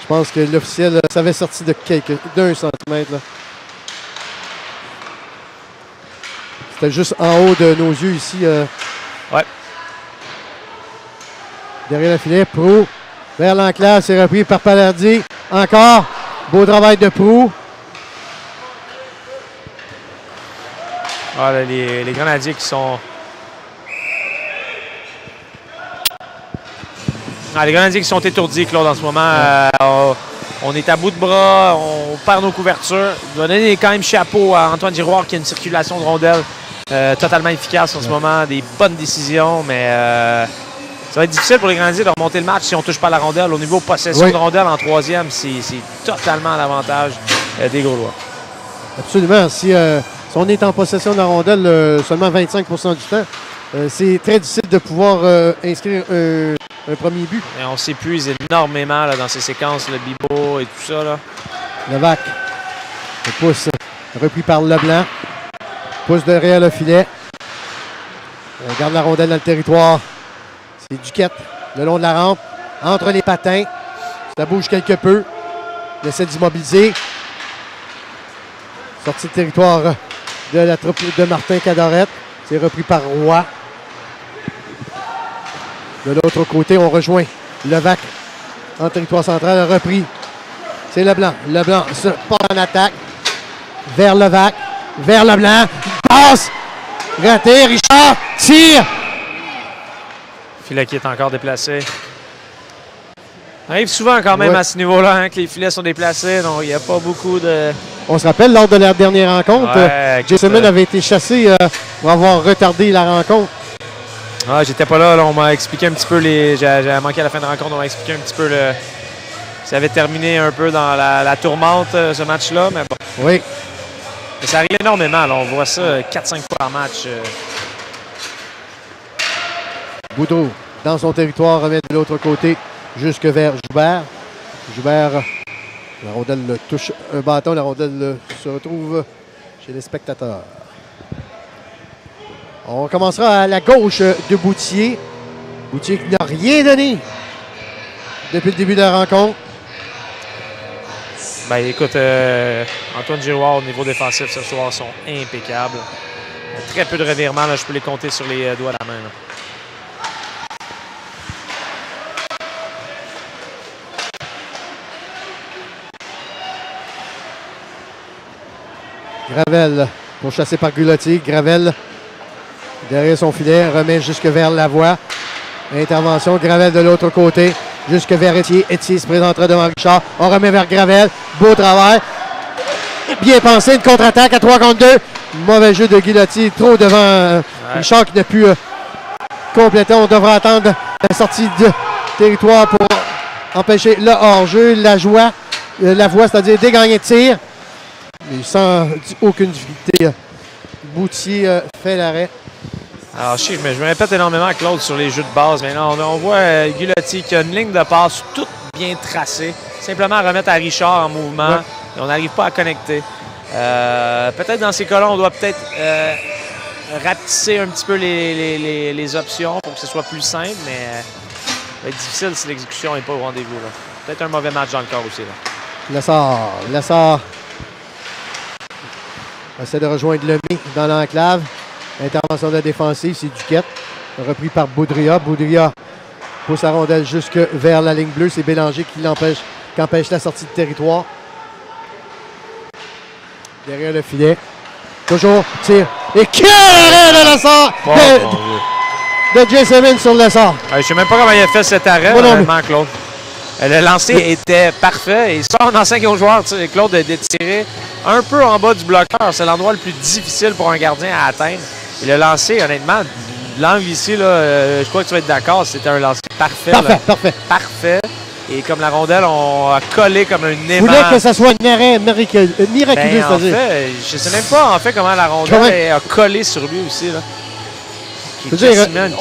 pense que l'officiel, ça avait sorti d'un centimètre. Là. C'était juste en haut de nos yeux ici. Ouais. Derrière le filet, Proulx. Vers l'enclave, c'est repris par Palardy. Encore. Beau travail de Proulx. Voilà, les Grenadiers qui sont... les Grenadiers qui sont étourdis, Claude, en ce moment. On est à bout de bras, on perd nos couvertures. Je dois donner quand même chapeau à Antoine Giroir qui a une circulation de rondelles totalement efficace en ce moment. Des bonnes décisions, mais ça va être difficile pour les Grenadiers de remonter le match si on ne touche pas la rondelle. Au niveau possession de rondelle en 3e, c'est totalement à l'avantage des Gaulois. Absolument. Si on est en possession de la rondelle seulement 25 % du temps, c'est très difficile de pouvoir inscrire un premier but. Et on s'épuise énormément là, dans ces séquences, le Bibeau et tout ça. Là. Levac. Le pouce repris par Leblanc. Pousse derrière le filet. On garde la rondelle dans le territoire. C'est Duquette, le long de la rampe, entre les patins. Ça bouge quelque peu. Il essaie d'immobiliser. Sortie de territoire de la troupe de Martin Cadorette. C'est repris par Roy. De l'autre côté, on rejoint Levac en territoire central. Repris. C'est Leblanc. Leblanc se part en attaque. Vers Levac. Vers Leblanc. Passe. Raté. Richard. Tire. Filet qui est encore déplacé. Ça arrive souvent quand même à ce niveau-là hein, que les filets sont déplacés. Donc il n'y a pas beaucoup de... On se rappelle, lors de la dernière rencontre, Jessamine avait été chassé pour avoir retardé la rencontre. Ah, j'étais pas là. On m'a expliqué un petit peu J'avais manqué à la fin de la rencontre. On m'a expliqué un petit peu ça avait terminé un peu dans la tourmente, ce match-là. Mais bon. Oui. Mais ça arrive énormément. Là. On voit ça 4-5 fois par match. Boudreau, dans son territoire, remet de l'autre côté jusque vers Joubert. Joubert, la rondelle touche un bâton. La rondelle se retrouve chez les spectateurs. On commencera à la gauche de Boutier. Boutier qui n'a rien donné depuis le début de la rencontre. Ben écoute, Antoine Giroir au niveau défensif ce soir sont impeccables. Il y a très peu de revirements, là, je peux les compter sur les doigts de la main. Là. Gravel pour chasser par Gulotti. Gravel derrière son filet, remet jusque vers Lavoie. Intervention, Gravel de l'autre côté, jusque vers Étier. Étier se présentera devant Richard. On remet vers Gravel. Beau travail. Bien pensé, une contre-attaque à 3 contre 2. Mauvais jeu de Gulotti, trop devant Richard qui n'a pu compléter. On devra attendre la sortie de territoire pour empêcher le hors-jeu. Lavoie, c'est-à-dire des gagnants de tir. Mais sans aucune difficulté, Boutier fait l'arrêt. Alors, je me répète énormément, Claude, sur les jeux de base. Mais là, on voit Gulotti qui a une ligne de passe toute bien tracée. Simplement remettre à Richard en mouvement. Ouais. Et on n'arrive pas à connecter. Peut-être dans ces cas-là, on doit peut-être rapetisser un petit peu les options pour que ce soit plus simple. Mais ça va être difficile si l'exécution n'est pas au rendez-vous. Peut-être un mauvais match dans le corps aussi. Lessard essaie de rejoindre Lemay dans l'enclave. Intervention de la défensive, c'est Duquette. Repris par Boudria. Boudria pousse la rondelle jusque vers la ligne bleue. C'est Bélanger qui empêche la sortie de territoire. Derrière le filet. Toujours tir. Et quel arrêt de Lessard! De Jessamine sur Lessard. Je ne sais même pas comment il a fait cet arrêt, vraiment, Claude. Le lancer était parfait. Et ça, on enseigne aux joueurs, Claude, de tirer un peu en bas du bloqueur. C'est l'endroit le plus difficile pour un gardien à atteindre. Et le lancer, honnêtement, l'angle ici, là, je crois que tu vas être d'accord, c'était un lancer parfait. Parfait. Et comme la rondelle, on a collé comme un aimant. Vous voulez que ça soit un arrêt miraculeux, ben, en fait, je ne sais même pas en fait comment la rondelle a collé sur lui aussi. Là.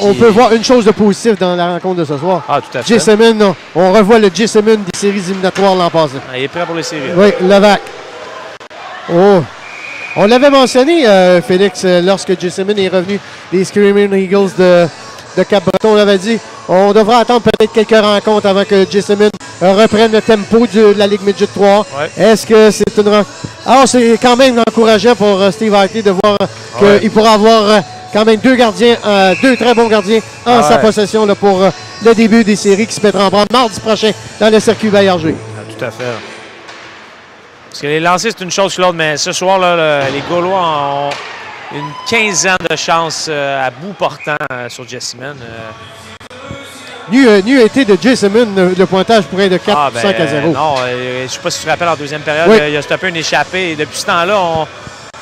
On peut voir une chose de positive dans la rencontre de ce soir. Ah, tout à fait. Jessamine, on revoit le Jessamine des séries éliminatoires l'an passé. Ah, il est prêt pour les séries. Oui, Levac. Oh. On l'avait mentionné, Félix, lorsque Jessamine est revenu des Screaming Eagles de Cap-Breton. On avait dit on devra attendre peut-être quelques rencontres avant que Jessamine reprenne le tempo de la Ligue Midget 3. Ouais. Est-ce que c'est une... Alors, c'est quand même encourageant pour Steve Hartley de voir qu'il pourra avoir... quand même deux très bons gardiens en sa possession là, pour le début des séries qui se mettront en branle mardi prochain dans le circuit Bayard-G. Tout à fait. Parce que les lancers, c'est une chose que l'autre, mais ce soir, là, les Gaulois ont une quinzaine de chances à bout portant sur Jessamine. Nu été de Jessamine, le pointage pourrait être de 4 5 à 0. Non, je ne sais pas si tu te rappelles, en deuxième période, il a stoppé une échappée. Et depuis ce temps-là,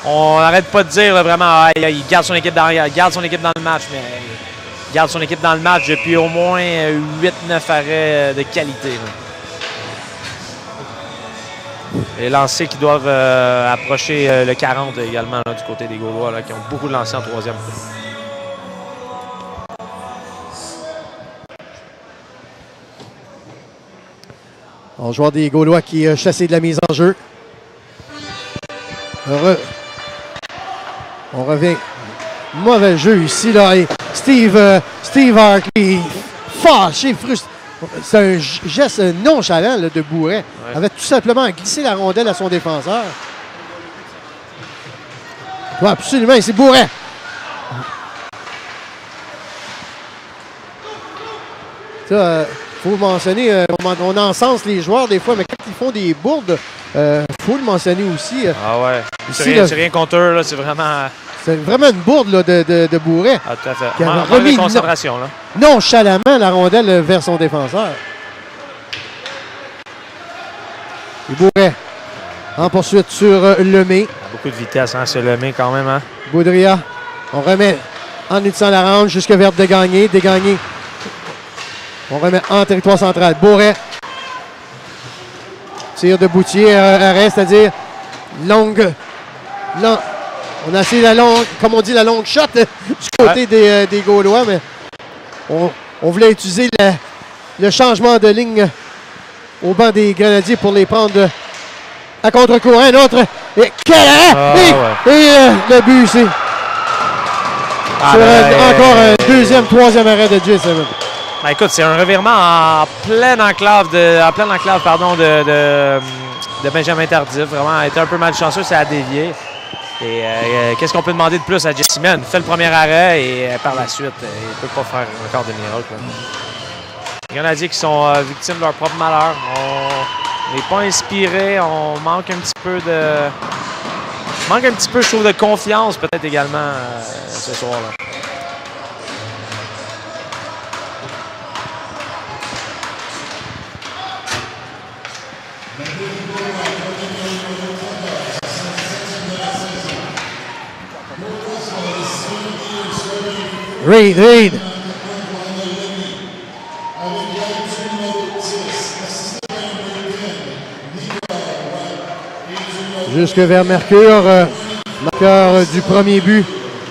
on n'arrête pas de dire là, vraiment il garde son équipe dans le match, mais il garde son équipe dans le match depuis au moins 8-9 arrêts de qualité. Là. Les lancers qui doivent approcher le 40 également là, du côté des Gaulois là, qui ont beaucoup de lancers en troisième. Un joueur des Gaulois qui a chassé de la mise en jeu. On revient. Mauvais jeu ici, là. Et Steve Hartley, fâché, frustré. C'est un geste nonchalant là, de Bourret. Ouais. Il avait tout simplement glissé la rondelle à son défenseur. Ouais, absolument, c'est Bourret. Ça, faut mentionner, on encense les joueurs des fois, mais quand ils font des bourdes, faut le mentionner aussi. Ah ouais. Ici, C'est rien contre eux, là. C'est vraiment. C'est vraiment une bourde là, de Bourret. Ah, tout à fait. Qui avait Manque remis de concentration, là. nonchalamment la rondelle vers son défenseur. Et Bourret en poursuite sur Lemay. Beaucoup de vitesse, hein, ce Lemay quand même. Hein. Boudria, on remet en utilisant la ronde jusque vers Degagné. Degagné. On remet en territoire central. Bourret. Tir de Boutier, arrêt, c'est-à-dire longue. On a essayé la longue, comme on dit, la longue shot du côté des Gaulois, mais on voulait utiliser le changement de ligne au banc des Grenadiers pour les prendre à contre-courant. Un autre. Et quel arrêt! Le but ici. Encore un deuxième, troisième arrêt de J7. Ben, écoute, c'est un revirement en pleine enclave de Benjamin Tardif. Vraiment, a été un peu malchanceux, ça a dévié. Et qu'est-ce qu'on peut demander de plus à Jesseman? Il fait le premier arrêt et par la suite, il ne peut pas faire encore de miracle. Les Grenadiers qui sont victimes de leur propre malheur. On n'est pas inspirés, on manque un petit peu je trouve, de confiance peut-être également ce soir-là. Reid. Jusque vers Mercure, marqueur du premier but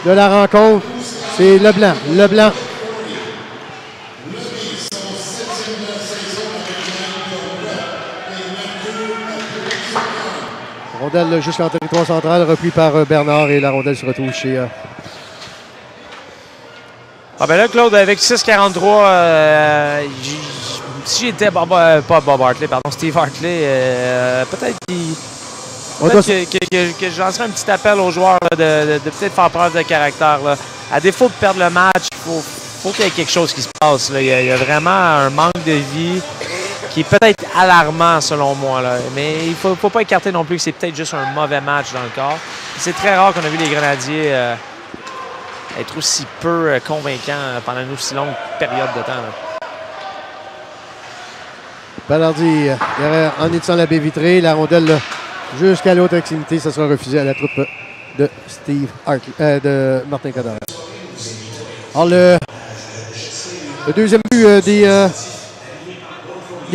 de la rencontre, c'est Leblanc. Rondelle jusqu'en territoire central, repris par Bernard et la rondelle se retrouve chez... Ah ben là, Claude, avec 6,43, si j'étais pas Bob Hartley, pardon, Steve Hartley, peut-être que je lancerais un petit appel aux joueurs là, de peut-être faire preuve de caractère. Là. À défaut de perdre le match, il faut qu'il y ait quelque chose qui se passe. Là. Il y a vraiment un manque de vie qui est peut-être alarmant selon moi. Là. Mais il ne faut pas écarter non plus que c'est peut-être juste un mauvais match dans le corps. C'est très rare qu'on a vu les Grenadiers être aussi peu convaincants pendant une aussi longue période de temps. Là. Ballardi, en étant la baie vitrée, la rondelle jusqu'à l'autre extrémité, ça sera refusé à la troupe de Steve Hartley, de Martin Coderre. Alors le deuxième but des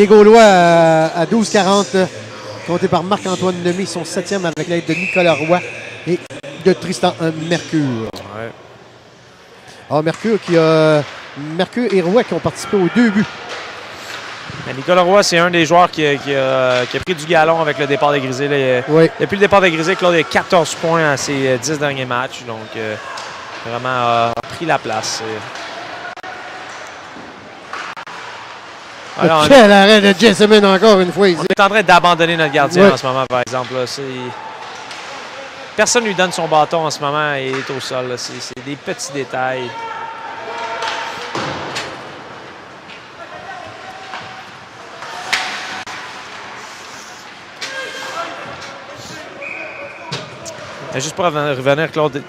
Gaulois à 12-40, compté par Marc-Antoine Lemay, son 7e avec l'aide de Nicolas Roy et de Tristan Mercure. Ouais. Alors Mercure et Roy qui ont participé aux 2 buts. Nicolas Roy, c'est un des joueurs qui a pris du galon avec le départ des Grisés. Oui. Depuis le départ des Grisés, Claude a 14 points à ses 10 derniers matchs. Donc, vraiment a pris la place. Alors, Quel arrêt de Jesseman encore une fois ici. On est en train d'abandonner notre gardien en ce moment, par exemple. Là. Personne ne lui donne son bâton en ce moment et il est au sol. Là. C'est des petits détails. Juste pour revenir, Claude,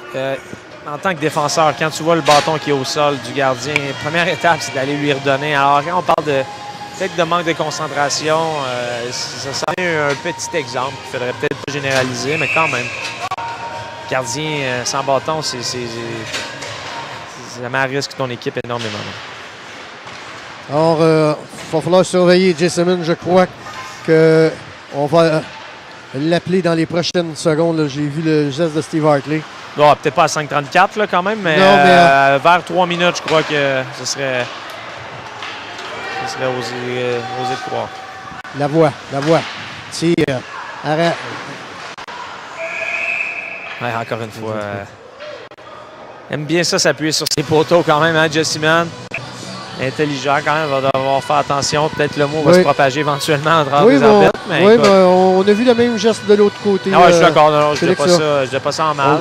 en tant que défenseur, quand tu vois le bâton qui est au sol du gardien, première étape, c'est d'aller lui redonner. Alors, quand on parle peut-être de manque de concentration, ça est un petit exemple qu'il faudrait peut-être pas généraliser, mais quand même. Gardien sans bâton, ça met à risque ton équipe énormément. Alors, il va falloir surveiller Jesseman. Je crois qu'on va l'appeler dans les prochaines secondes. J'ai vu le geste de Steve Hartley. Bon, peut-être pas à 5,34 là, quand même, mais, vers 3 minutes, je crois que ce serait osé de croire. La voix. Tir, arrêt. Ouais, encore une fois, aime bien ça s'appuyer sur ses poteaux quand même, hein, Jesseman. Intelligent quand même, va devoir faire attention. Peut-être le mot va se propager éventuellement en travers des arbitres. Mais oui, mais on a vu le même geste de l'autre côté. Ah ouais, je suis d'accord. Non, je ne disais pas ça en mal.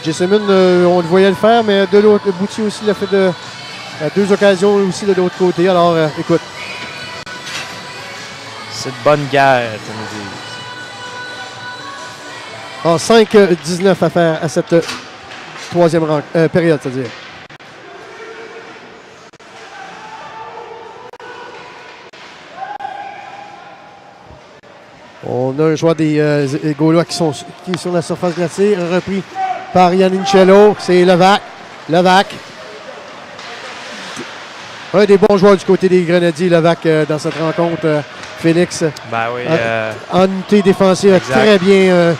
Jesseman, on le voyait le faire, mais de l'autre, Boutier aussi l'a fait à 2 occasions aussi de l'autre côté. Alors, écoute. C'est de bonne guerre, tu me dis. 5-19 à faire à cette troisième période, c'est-à-dire. On a un joueur des Gaulois qui est sur la surface glacée, repris par Yannichello. C'est Levac. Un des bons joueurs du côté des Grenadiers, Levac, dans cette rencontre. Félix. Ben oui. En unité défensive, exact. très bien.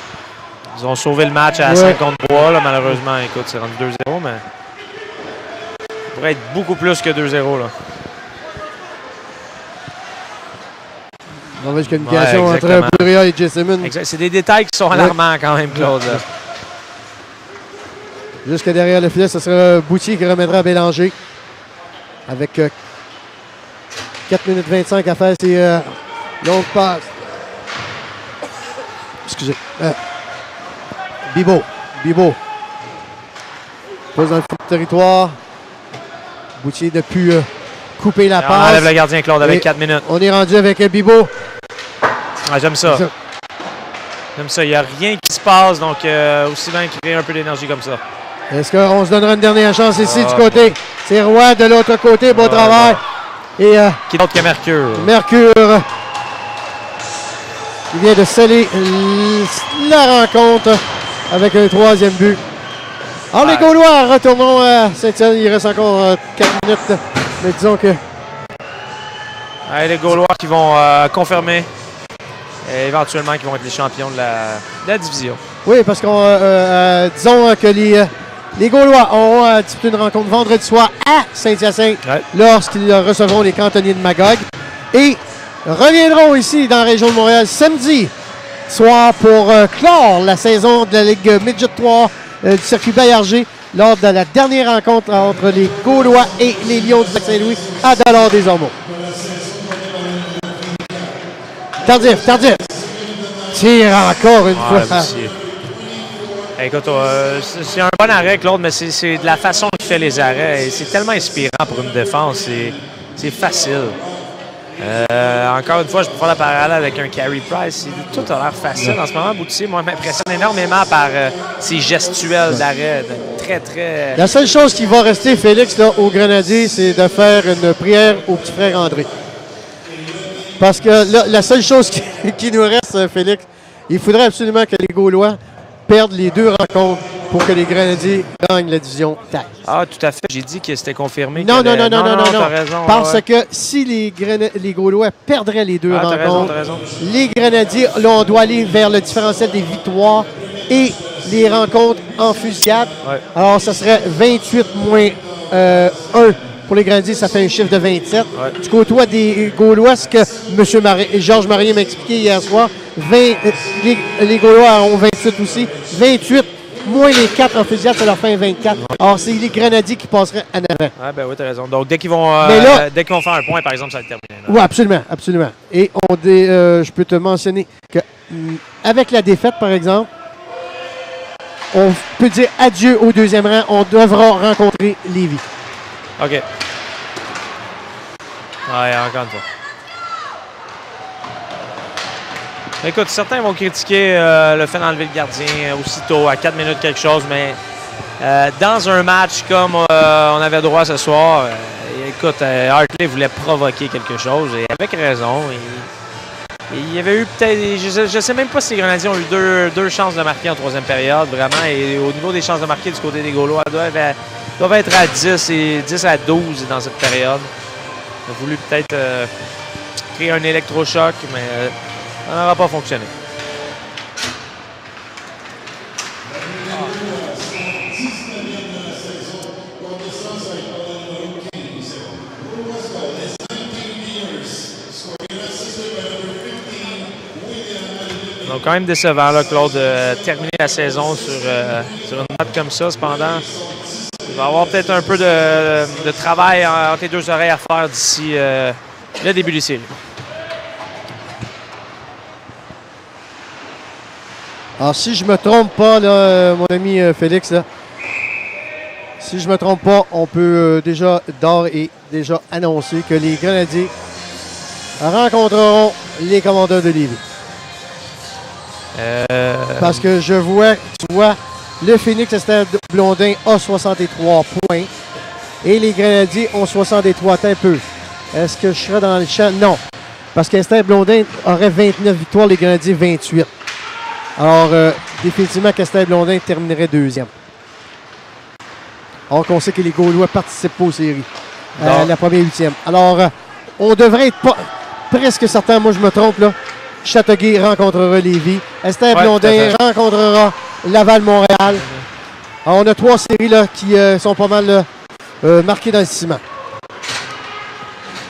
Ils ont sauvé le match à 53, là, malheureusement. Écoute, c'est rendu 2-0, mais ça pourrait être beaucoup plus que 2-0, là. Mauvaise communication entre Boudria et Jesseman. C'est des détails qui sont alarmants quand même, Claude. Jusque derrière le filet, ce sera Boutier qui remettra à Bélanger. Avec 4 minutes 25 à faire, c'est longue passe. Excusez. Bibo. Pose dans le fond de territoire. Boutier n'a pu couper la passe. On enlève le gardien, Claude, avec 4 minutes. On est rendu avec Bibo. Ah, j'aime ça. J'aime ça. Il n'y a rien qui se passe, donc aussi bien qu'il y ait un peu d'énergie comme ça. Est-ce qu'on se donnera une dernière chance ici du côté? C'est Roy de l'autre côté. Beau travail. Et, qui d'autre que Mercure? Mercure. Il vient de sceller la rencontre avec un 3e but. Alors, les Gaulois, retournons à Saint-Étienne. Il reste encore 4 minutes. Mais disons que... Les Gaulois qui vont confirmer et éventuellement qui vont être les champions de la division. Oui, parce qu'on disons que les Gaulois auront disputé une rencontre vendredi soir à Saint-Hyacinthe lorsqu'ils recevront les cantonniers de Magog. Et reviendront ici dans la région de Montréal samedi soir pour clore la saison de la Ligue Midget 3 du circuit Baillarger lors de la dernière rencontre entre les Gaulois et les Lions du Lac-Saint-Louis à Dollard-des-Ormeaux. Tardif. Tire encore une fois. Écoute, c'est un bon arrêt, Claude, mais c'est de la façon qu'il fait les arrêts. C'est tellement inspirant pour une défense. C'est facile. Encore une fois, je prends la parallèle avec un Carey Price. Tout a l'air facile en ce moment. Boutier, moi, m'impressionne énormément par ses gestuels d'arrêt. Très... La seule chose qui va rester, Félix, là, au Grenadier, c'est de faire une prière au petit frère André. Parce que là, la seule chose qui nous reste, Félix, il faudrait absolument que les Gaulois perdent les 2 rencontres pour que les Grenadiers gagnent la division TAC. Ah, tout à fait. J'ai dit que c'était confirmé. Non. T'as raison. Parce que si les Gaulois perdraient les 2 rencontres, t'as raison. les Grenadiers, là, on doit aller vers le différentiel des victoires et les rencontres en fusillade. Ouais. Alors, ça serait 28 moins 1 pour les Grenadiers, ça fait un chiffre de 27. Ouais. Du côté des Gaulois, ce que Georges Marier m'a expliqué hier soir, les Gaulois ont 28 aussi. 28 moins les 4 en fusillade, ça leur fait un 24. Alors, c'est les Grenadiers qui passeraient en avant. Ah, ben oui, t'as raison. Donc, dès qu'ils vont faire un point, par exemple, ça va être terminé. Oui, absolument. Et je peux te mentionner qu'avec la défaite, par exemple, on peut dire adieu au 2e rang. On devra rencontrer Lévis. OK. Ouais, encore une fois. Écoute, certains vont critiquer le fait d'enlever le gardien aussitôt, à 4 minutes quelque chose, mais dans un match comme on avait droit ce soir, écoute, Hartley voulait provoquer quelque chose, et avec raison. Il y avait eu peut-être, je sais même pas si les Grenadiers ont eu deux chances de marquer en 3e période, vraiment, et au niveau des chances de marquer du côté des Gaulois, doivent être à 10 à 12 dans cette période. On a voulu peut-être créer un électrochoc, mais ça n'aura pas fonctionné. Donc, quand même décevant, là, Claude, de terminer la saison sur une note comme ça. Cependant, va y avoir peut-être un peu de travail entre les deux oreilles à faire d'ici le début des séries. Alors, si je me trompe pas, là, mon ami Félix, là, si je me trompe pas, on peut d'ores et déjà annoncer que les Grenadiers rencontreront les Commandeurs de Lévis. Parce que tu vois, le Phoenix Esther Blondin a 63 points et les Grenadiers ont 63. Attends un peu. Est-ce que je serai dans le champ? Non. Parce qu'Esther Blondin aurait 29 victoires, les Grenadiers 28. Alors, définitivement, qu'Esther Blondin terminerait deuxième. Alors qu'on sait que les Gaulois participent pas aux séries. La première huitième. Alors, on devrait être presque certain, moi je me trompe là. Châteauguay rencontrera Lévis. Esther Blondin rencontrera Laval-Montréal. Alors, on a 3 séries là, qui sont pas mal marquées dans le ciment.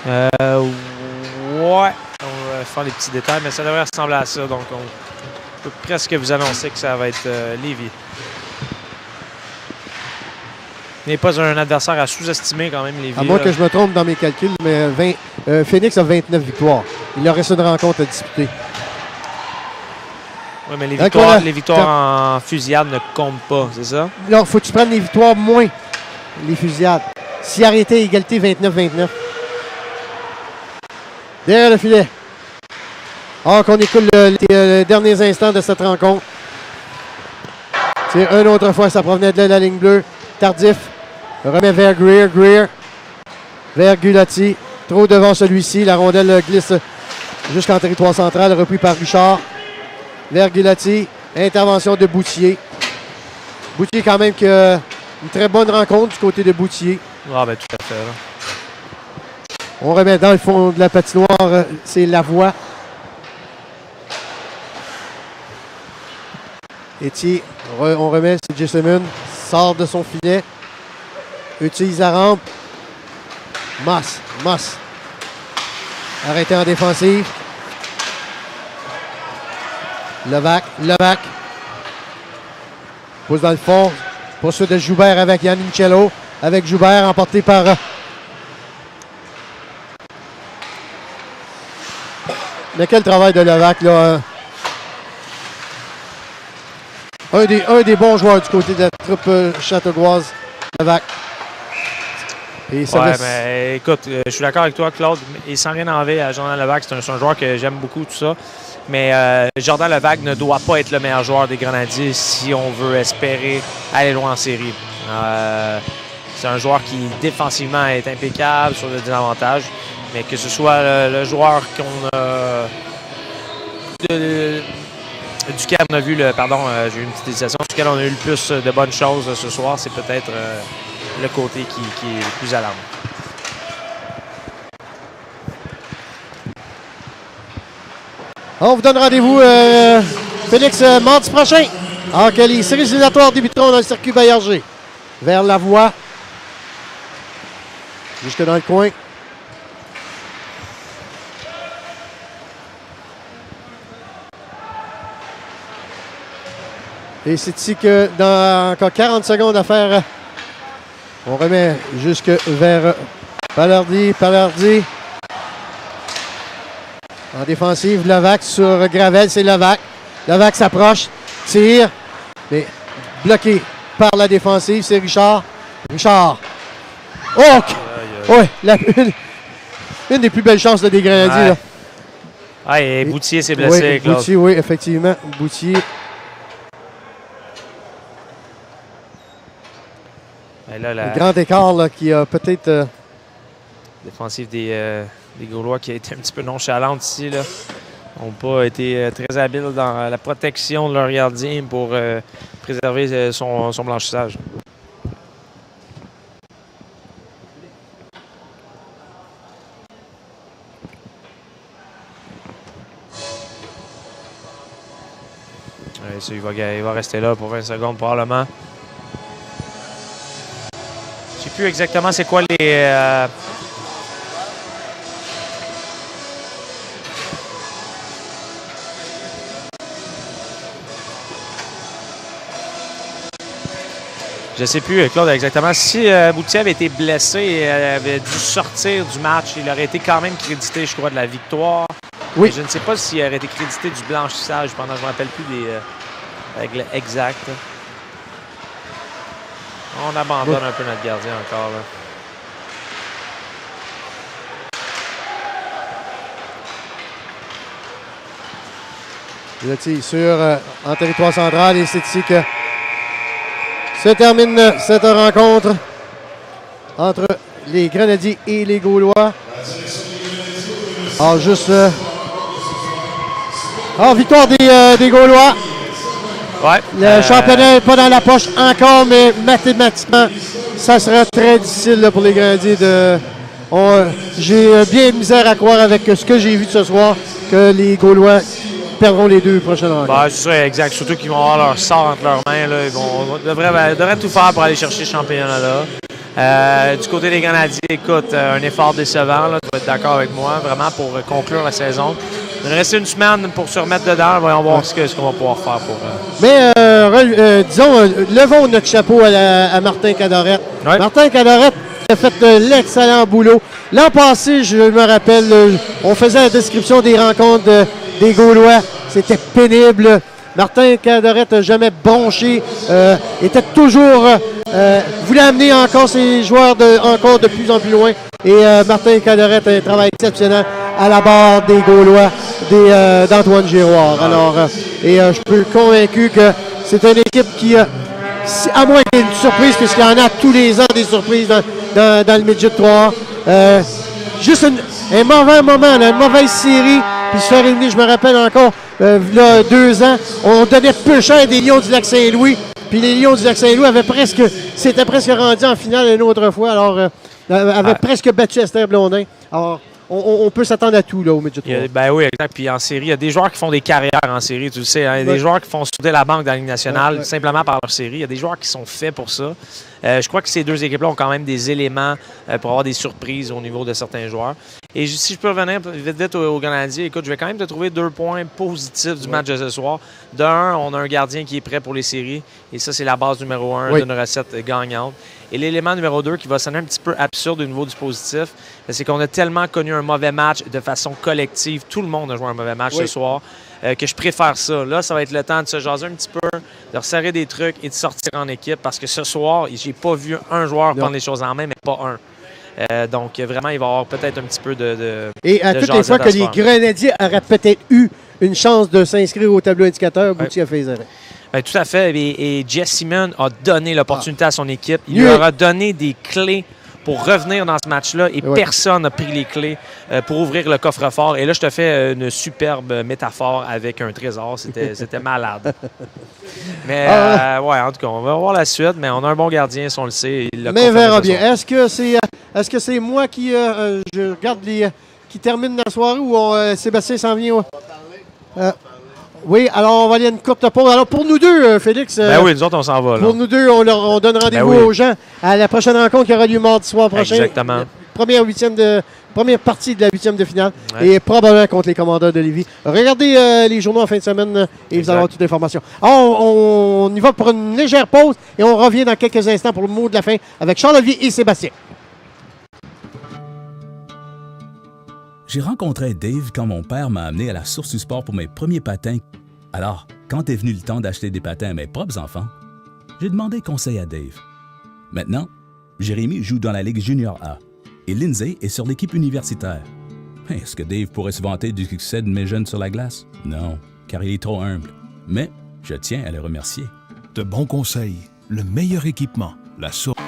Ouais. On va faire les petits détails, mais ça devrait ressembler à ça. Donc, on peut presque vous annoncer que ça va être Lévis. N'est pas un adversaire à sous-estimer quand même, Lévis. À moins que je me trompe dans mes calculs, mais Phoenix a 29 victoires. Il leur reste une rencontre à disputer. Oui, mais les victoires en fusillade ne comptent pas, c'est ça? Non, il faut que tu prennes les victoires moins les fusillades. Si arrêté égalité 29-29. Derrière le filet. Alors qu'on écoule les derniers instants de cette rencontre. C'est une autre fois, ça provenait de la ligne bleue. Tardif. Remet vers Greer. Greer. Vers Gulati. Trop devant celui-ci. La rondelle glisse jusqu'en territoire central. Repris par Richard. Vers Gulati. Intervention de Boutier. Boutier quand même qui a une très bonne rencontre du côté de Boutier. Ah ben tout à fait. Là. On remet dans le fond de la patinoire. C'est Lavoie. Etier, on remet, c'est Jessamine. Sort de son filet. Utilise la rampe. Moss. Arrêté en défensive. Levac. Pousse dans le fond. Poursuite de Joubert avec Yann Michello. Avec Joubert emporté par... Mais quel travail de Levac, là. Un des bons joueurs du côté de la troupe châteauguoise, Levac. Et ça mais écoute, je suis d'accord avec toi, Claude. Et sans rien enlever à Jordan Levac, c'est un joueur que j'aime beaucoup, tout ça. Mais Jordan Levac ne doit pas être le meilleur joueur des Grenadiers si on veut espérer aller loin en série. C'est un joueur qui, défensivement, est impeccable sur le désavantage. Mais que ce soit le joueur qu'on a... duquel on a vu j'ai eu une petite hésitation, duquel on a eu le plus de bonnes choses ce soir, c'est peut-être le côté qui est le plus alarmant. On vous donne rendez-vous, Félix, mardi prochain. Alors que les séries éliminatoires débuteront dans le circuit Baillarger. Vers la voie. Jusque dans le coin. Et c'est ici que dans encore 40 secondes à faire, on remet jusque vers Palardi. En défensive, Levac sur Gravel, c'est Levac. Levac s'approche, tire, mais bloqué par la défensive, c'est Richard. Oh! Oui, une des plus belles chances des Grenadiers. Ouais. Ah, et Boutier s'est blessé, oui, Boutier, oui, effectivement. Boutier. Le grand écart là, qui a peut-être... Défensive des Gaulois qui a été un petit peu nonchalante ici. Là. N'ont pas été très habiles dans la protection de leur gardien pour préserver son blanchissage. Ouais, ça, il va rester là pour 20 secondes probablement. Je ne sais plus exactement c'est quoi les... Je ne sais plus, Claude, exactement. Si Boutier avait été blessé et avait dû sortir du match, il aurait été quand même crédité, je crois, de la victoire. Oui. Je ne sais pas s'il aurait été crédité du blanchissage pendant, je ne me rappelle plus des règles exactes. On abandonne un peu notre gardien encore, là. Là, sur en territoire central, et c'est ici que se termine cette rencontre entre les Grenadiers et les Gaulois. Alors, juste... victoire des Gaulois. Ouais. Le championnat n'est pas dans la poche encore, mais mathématiquement, ça sera très difficile là, pour les Grenadiers de... J'ai bien de misère à croire avec ce que j'ai vu ce soir que les Gaulois perdront les 2 prochaines rencontres. Bah, c'est ça, exact. Surtout qu'ils vont avoir leur sort entre leurs mains. Là. Ils devraient tout faire pour aller chercher ce championnat-là. Du côté des Grenadiers, écoute, un effort décevant. Là, tu vas être d'accord avec moi, vraiment, pour conclure la saison. Il va rester une semaine pour se remettre dedans. Voyons voir ce qu'on va pouvoir faire pour... Mais, disons, levons notre chapeau à Martin Cadorette. Ouais. Martin Cadorette a fait l'excellent boulot. L'an passé, je me rappelle, on faisait la description des rencontres des Gaulois. C'était pénible. Martin Cadorette n'a jamais bronché. Était toujours... voulait amener encore ses joueurs encore de plus en plus loin. Et Martin Cadorette a un travail exceptionnel à la barre des Gaulois, d'Antoine Giroir. Alors, je suis convaincu que c'est une équipe qui... à moins qu'il y ait une surprise, puisqu'il y en a tous les ans des surprises dans le Midget 3. Juste un mauvais moment, une mauvaise série, puis se faire éliminer, je me rappelle encore, il y a 2 ans, on donnait peu cher des Lions du Lac-Saint-Louis, puis les Lions du Lac-Saint-Louis s'étaient presque rendus en finale une autre fois, alors avaient presque battu Esther Blondin. Alors, on peut s'attendre à tout là, au Midget 3. Ben oui, exact. Puis en série, il y a des joueurs qui font des carrières en série, tu le sais. Hein? Il y a des joueurs qui font sauter la banque dans la Ligue nationale simplement par leur série. Il y a des joueurs qui sont faits pour ça. Je crois que ces 2 équipes-là ont quand même des éléments pour avoir des surprises au niveau de certains joueurs. Et si je peux revenir vite aux Grenadiers, écoute, je vais quand même te trouver 2 points positifs du match de ce soir. D'un, on a un gardien qui est prêt pour les séries. Et ça, c'est la base numéro 1 d'une recette gagnante. Et l'élément numéro 2 qui va sonner un petit peu absurde au niveau du positif, c'est qu'on a tellement connu un mauvais match de façon collective. Tout le monde a joué un mauvais match ce soir. Que je préfère ça. Là, ça va être le temps de se jaser un petit peu, de resserrer des trucs et de sortir en équipe parce que ce soir, j'ai pas vu un joueur prendre les choses en main, mais pas un. Donc, vraiment, il va y avoir peut-être un petit peu de Et à toutes les fois que les Grenadiers auraient peut-être eu une chance de s'inscrire au tableau indicateur, Boutier a fait les arrêts. Ben, tout à fait. Et Jess Simon a donné l'opportunité à son équipe. Il leur a donné des clés pour revenir dans ce match-là et personne n'a pris les clés pour ouvrir le coffre-fort. Et là, je te fais une superbe métaphore avec un trésor. C'était malade. Mais en tout cas, on va voir la suite, mais on a un bon gardien, si on le sait. Mais verra bien. Est-ce que c'est moi qui je regarde qui termine la soirée ou Sébastien s'en vient? Oui, alors on va aller à une courte pause. Alors pour nous deux, Félix. Ben oui, nous autres, on s'en va. Là. Pour nous deux, on donne rendez-vous aux gens à la prochaine rencontre qui aura lieu mardi soir prochain. Exactement. Première partie de la 8e de finale et probablement contre les Commandeurs de Lévis. Regardez les journaux en fin de semaine et vous allez avoir toute l'information. Alors, on y va pour une légère pause et on revient dans quelques instants pour le mot de la fin avec Charles-Olivier et Sébastien. J'ai rencontré Dave quand mon père m'a amené à la Source du Sport pour mes premiers patins. Alors, quand est venu le temps d'acheter des patins à mes propres enfants, j'ai demandé conseil à Dave. Maintenant, Jérémy joue dans la Ligue Junior A et Lindsay est sur l'équipe universitaire. Est-ce que Dave pourrait se vanter du succès de mes jeunes sur la glace? Non, car il est trop humble. Mais je tiens à le remercier. De bons conseils, le meilleur équipement, la Source.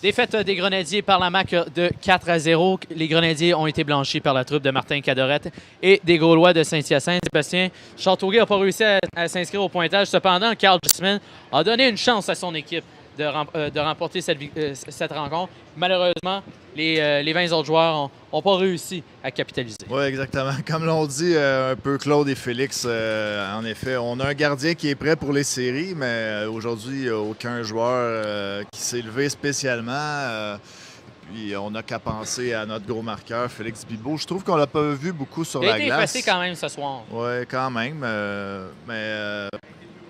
Défaite des Grenadiers par la MAC de 4-0. Les Grenadiers ont été blanchis par la troupe de Martin Cadorette et des Gaulois de Saint-Hyacinthe. Sébastien Châteauguay n'a pas réussi à s'inscrire au pointage. Cependant, Carl Gisman a donné une chance à son équipe de remporter cette rencontre. Malheureusement, les 20 autres joueurs n'ont pas réussi à capitaliser. Oui, exactement. Comme l'ont dit un peu Claude et Félix, en effet, on a un gardien qui est prêt pour les séries, mais aujourd'hui, il n'y a aucun joueur qui s'est levé spécialement. Puis on n'a qu'à penser à notre gros marqueur, Félix Bibeau. Je trouve qu'on l'a pas vu beaucoup sur la glace. Il a été effacé quand même ce soir. Oui, quand même.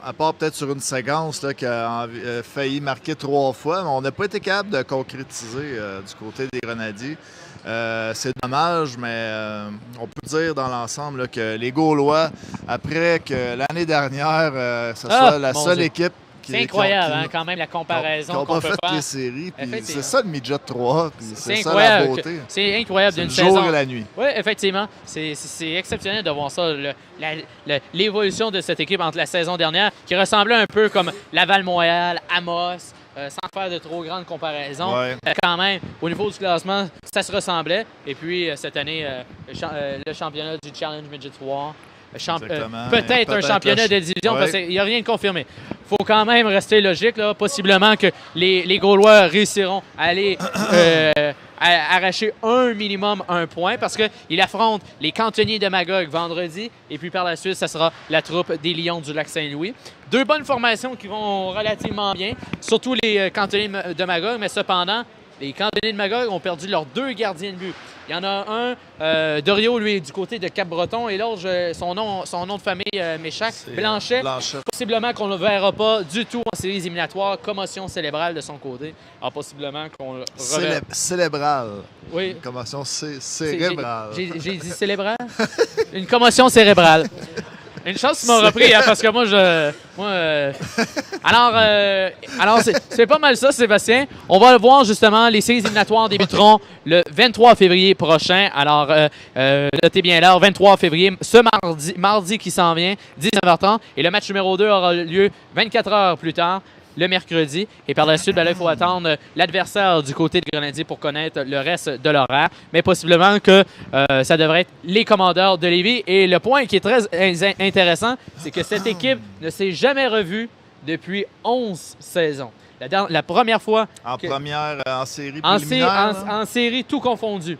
À part peut-être sur une séquence là, qui a failli marquer 3 fois, mais on n'a pas été capable de concrétiser du côté des Grenadiers. C'est dommage, mais on peut dire dans l'ensemble là, que les Gaulois, après que l'année dernière, ce soit la seule équipe c'est incroyable, quand même, la comparaison qu'on peut faire. Les séries, c'est ça le midget 3, puis c'est ça incroyable, la beauté. C'est incroyable d'une saison. saison. Le jour et la nuit. Oui, effectivement. C'est exceptionnel de voir ça. L'évolution de cette équipe entre la saison dernière, qui ressemblait un peu comme Laval-Montréal, Amos, sans faire de trop grandes comparaisons. Ouais. Quand même, au niveau du classement, ça se ressemblait. Et puis, cette année, le championnat du Challenge Midget 3. Peut-être un championnat de division, parce qu'il n'y a rien de confirmé. Il faut quand même rester logique. Là. Possiblement que les Gaulois réussiront à aller arracher un point parce qu'ils affrontent les Cantonniers de Magog vendredi. Et puis par la suite, ça sera la troupe des Lions du Lac-Saint-Louis. 2 bonnes formations qui vont relativement bien, surtout les Cantonniers de Magog, mais cependant, les Cantonniers de Magog ont perdu leurs 2 gardiens de but. Il y en a un, Dorio, lui, du côté de Cap-Breton, et l'autre, son nom de famille m'échappe, Blanchet. Possiblement qu'on ne le verra pas du tout en séries éliminatoires. Commotion cérébrale de son côté. Alors, possiblement qu'on le reverra. Cérébrale. Oui. Commotion cérébrale. J'ai dit cérébrale? Une commotion cérébrale. Une chance qu'ils m'ont repris, hein, parce que alors, c'est pas mal ça, Sébastien. On va le voir, justement. Les séries éliminatoires débuteront le 23 février prochain. Alors, notez bien l'heure, 23 février, ce mardi qui s'en vient, 19h30. Et le match numéro 2 aura lieu 24 heures plus tard, le mercredi. Et par la suite, il faut attendre l'adversaire du côté des Grenadiers pour connaître le reste de l'horaire. Mais possiblement que ça devrait être les Commandeurs de Lévis. Et le point qui est très intéressant, c'est que cette équipe ne s'est jamais revue depuis 11 saisons. La première fois... En série préliminaire? En série, tout confondu.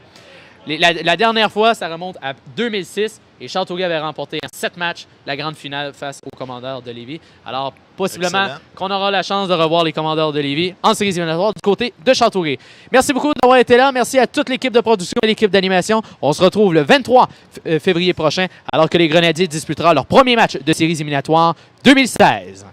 La dernière fois, ça remonte à 2006 et Châteauguay avait remporté en 7 matchs la grande finale face aux Commandeurs de Lévis. Alors, possiblement qu'on aura la chance de revoir les Commandeurs de Lévis en séries éliminatoires du côté de Châteauguay. Merci beaucoup d'avoir été là. Merci à toute l'équipe de production et l'équipe d'animation. On se retrouve le 23 février prochain alors que les Grenadiers disputera leur premier match de séries éliminatoires 2016.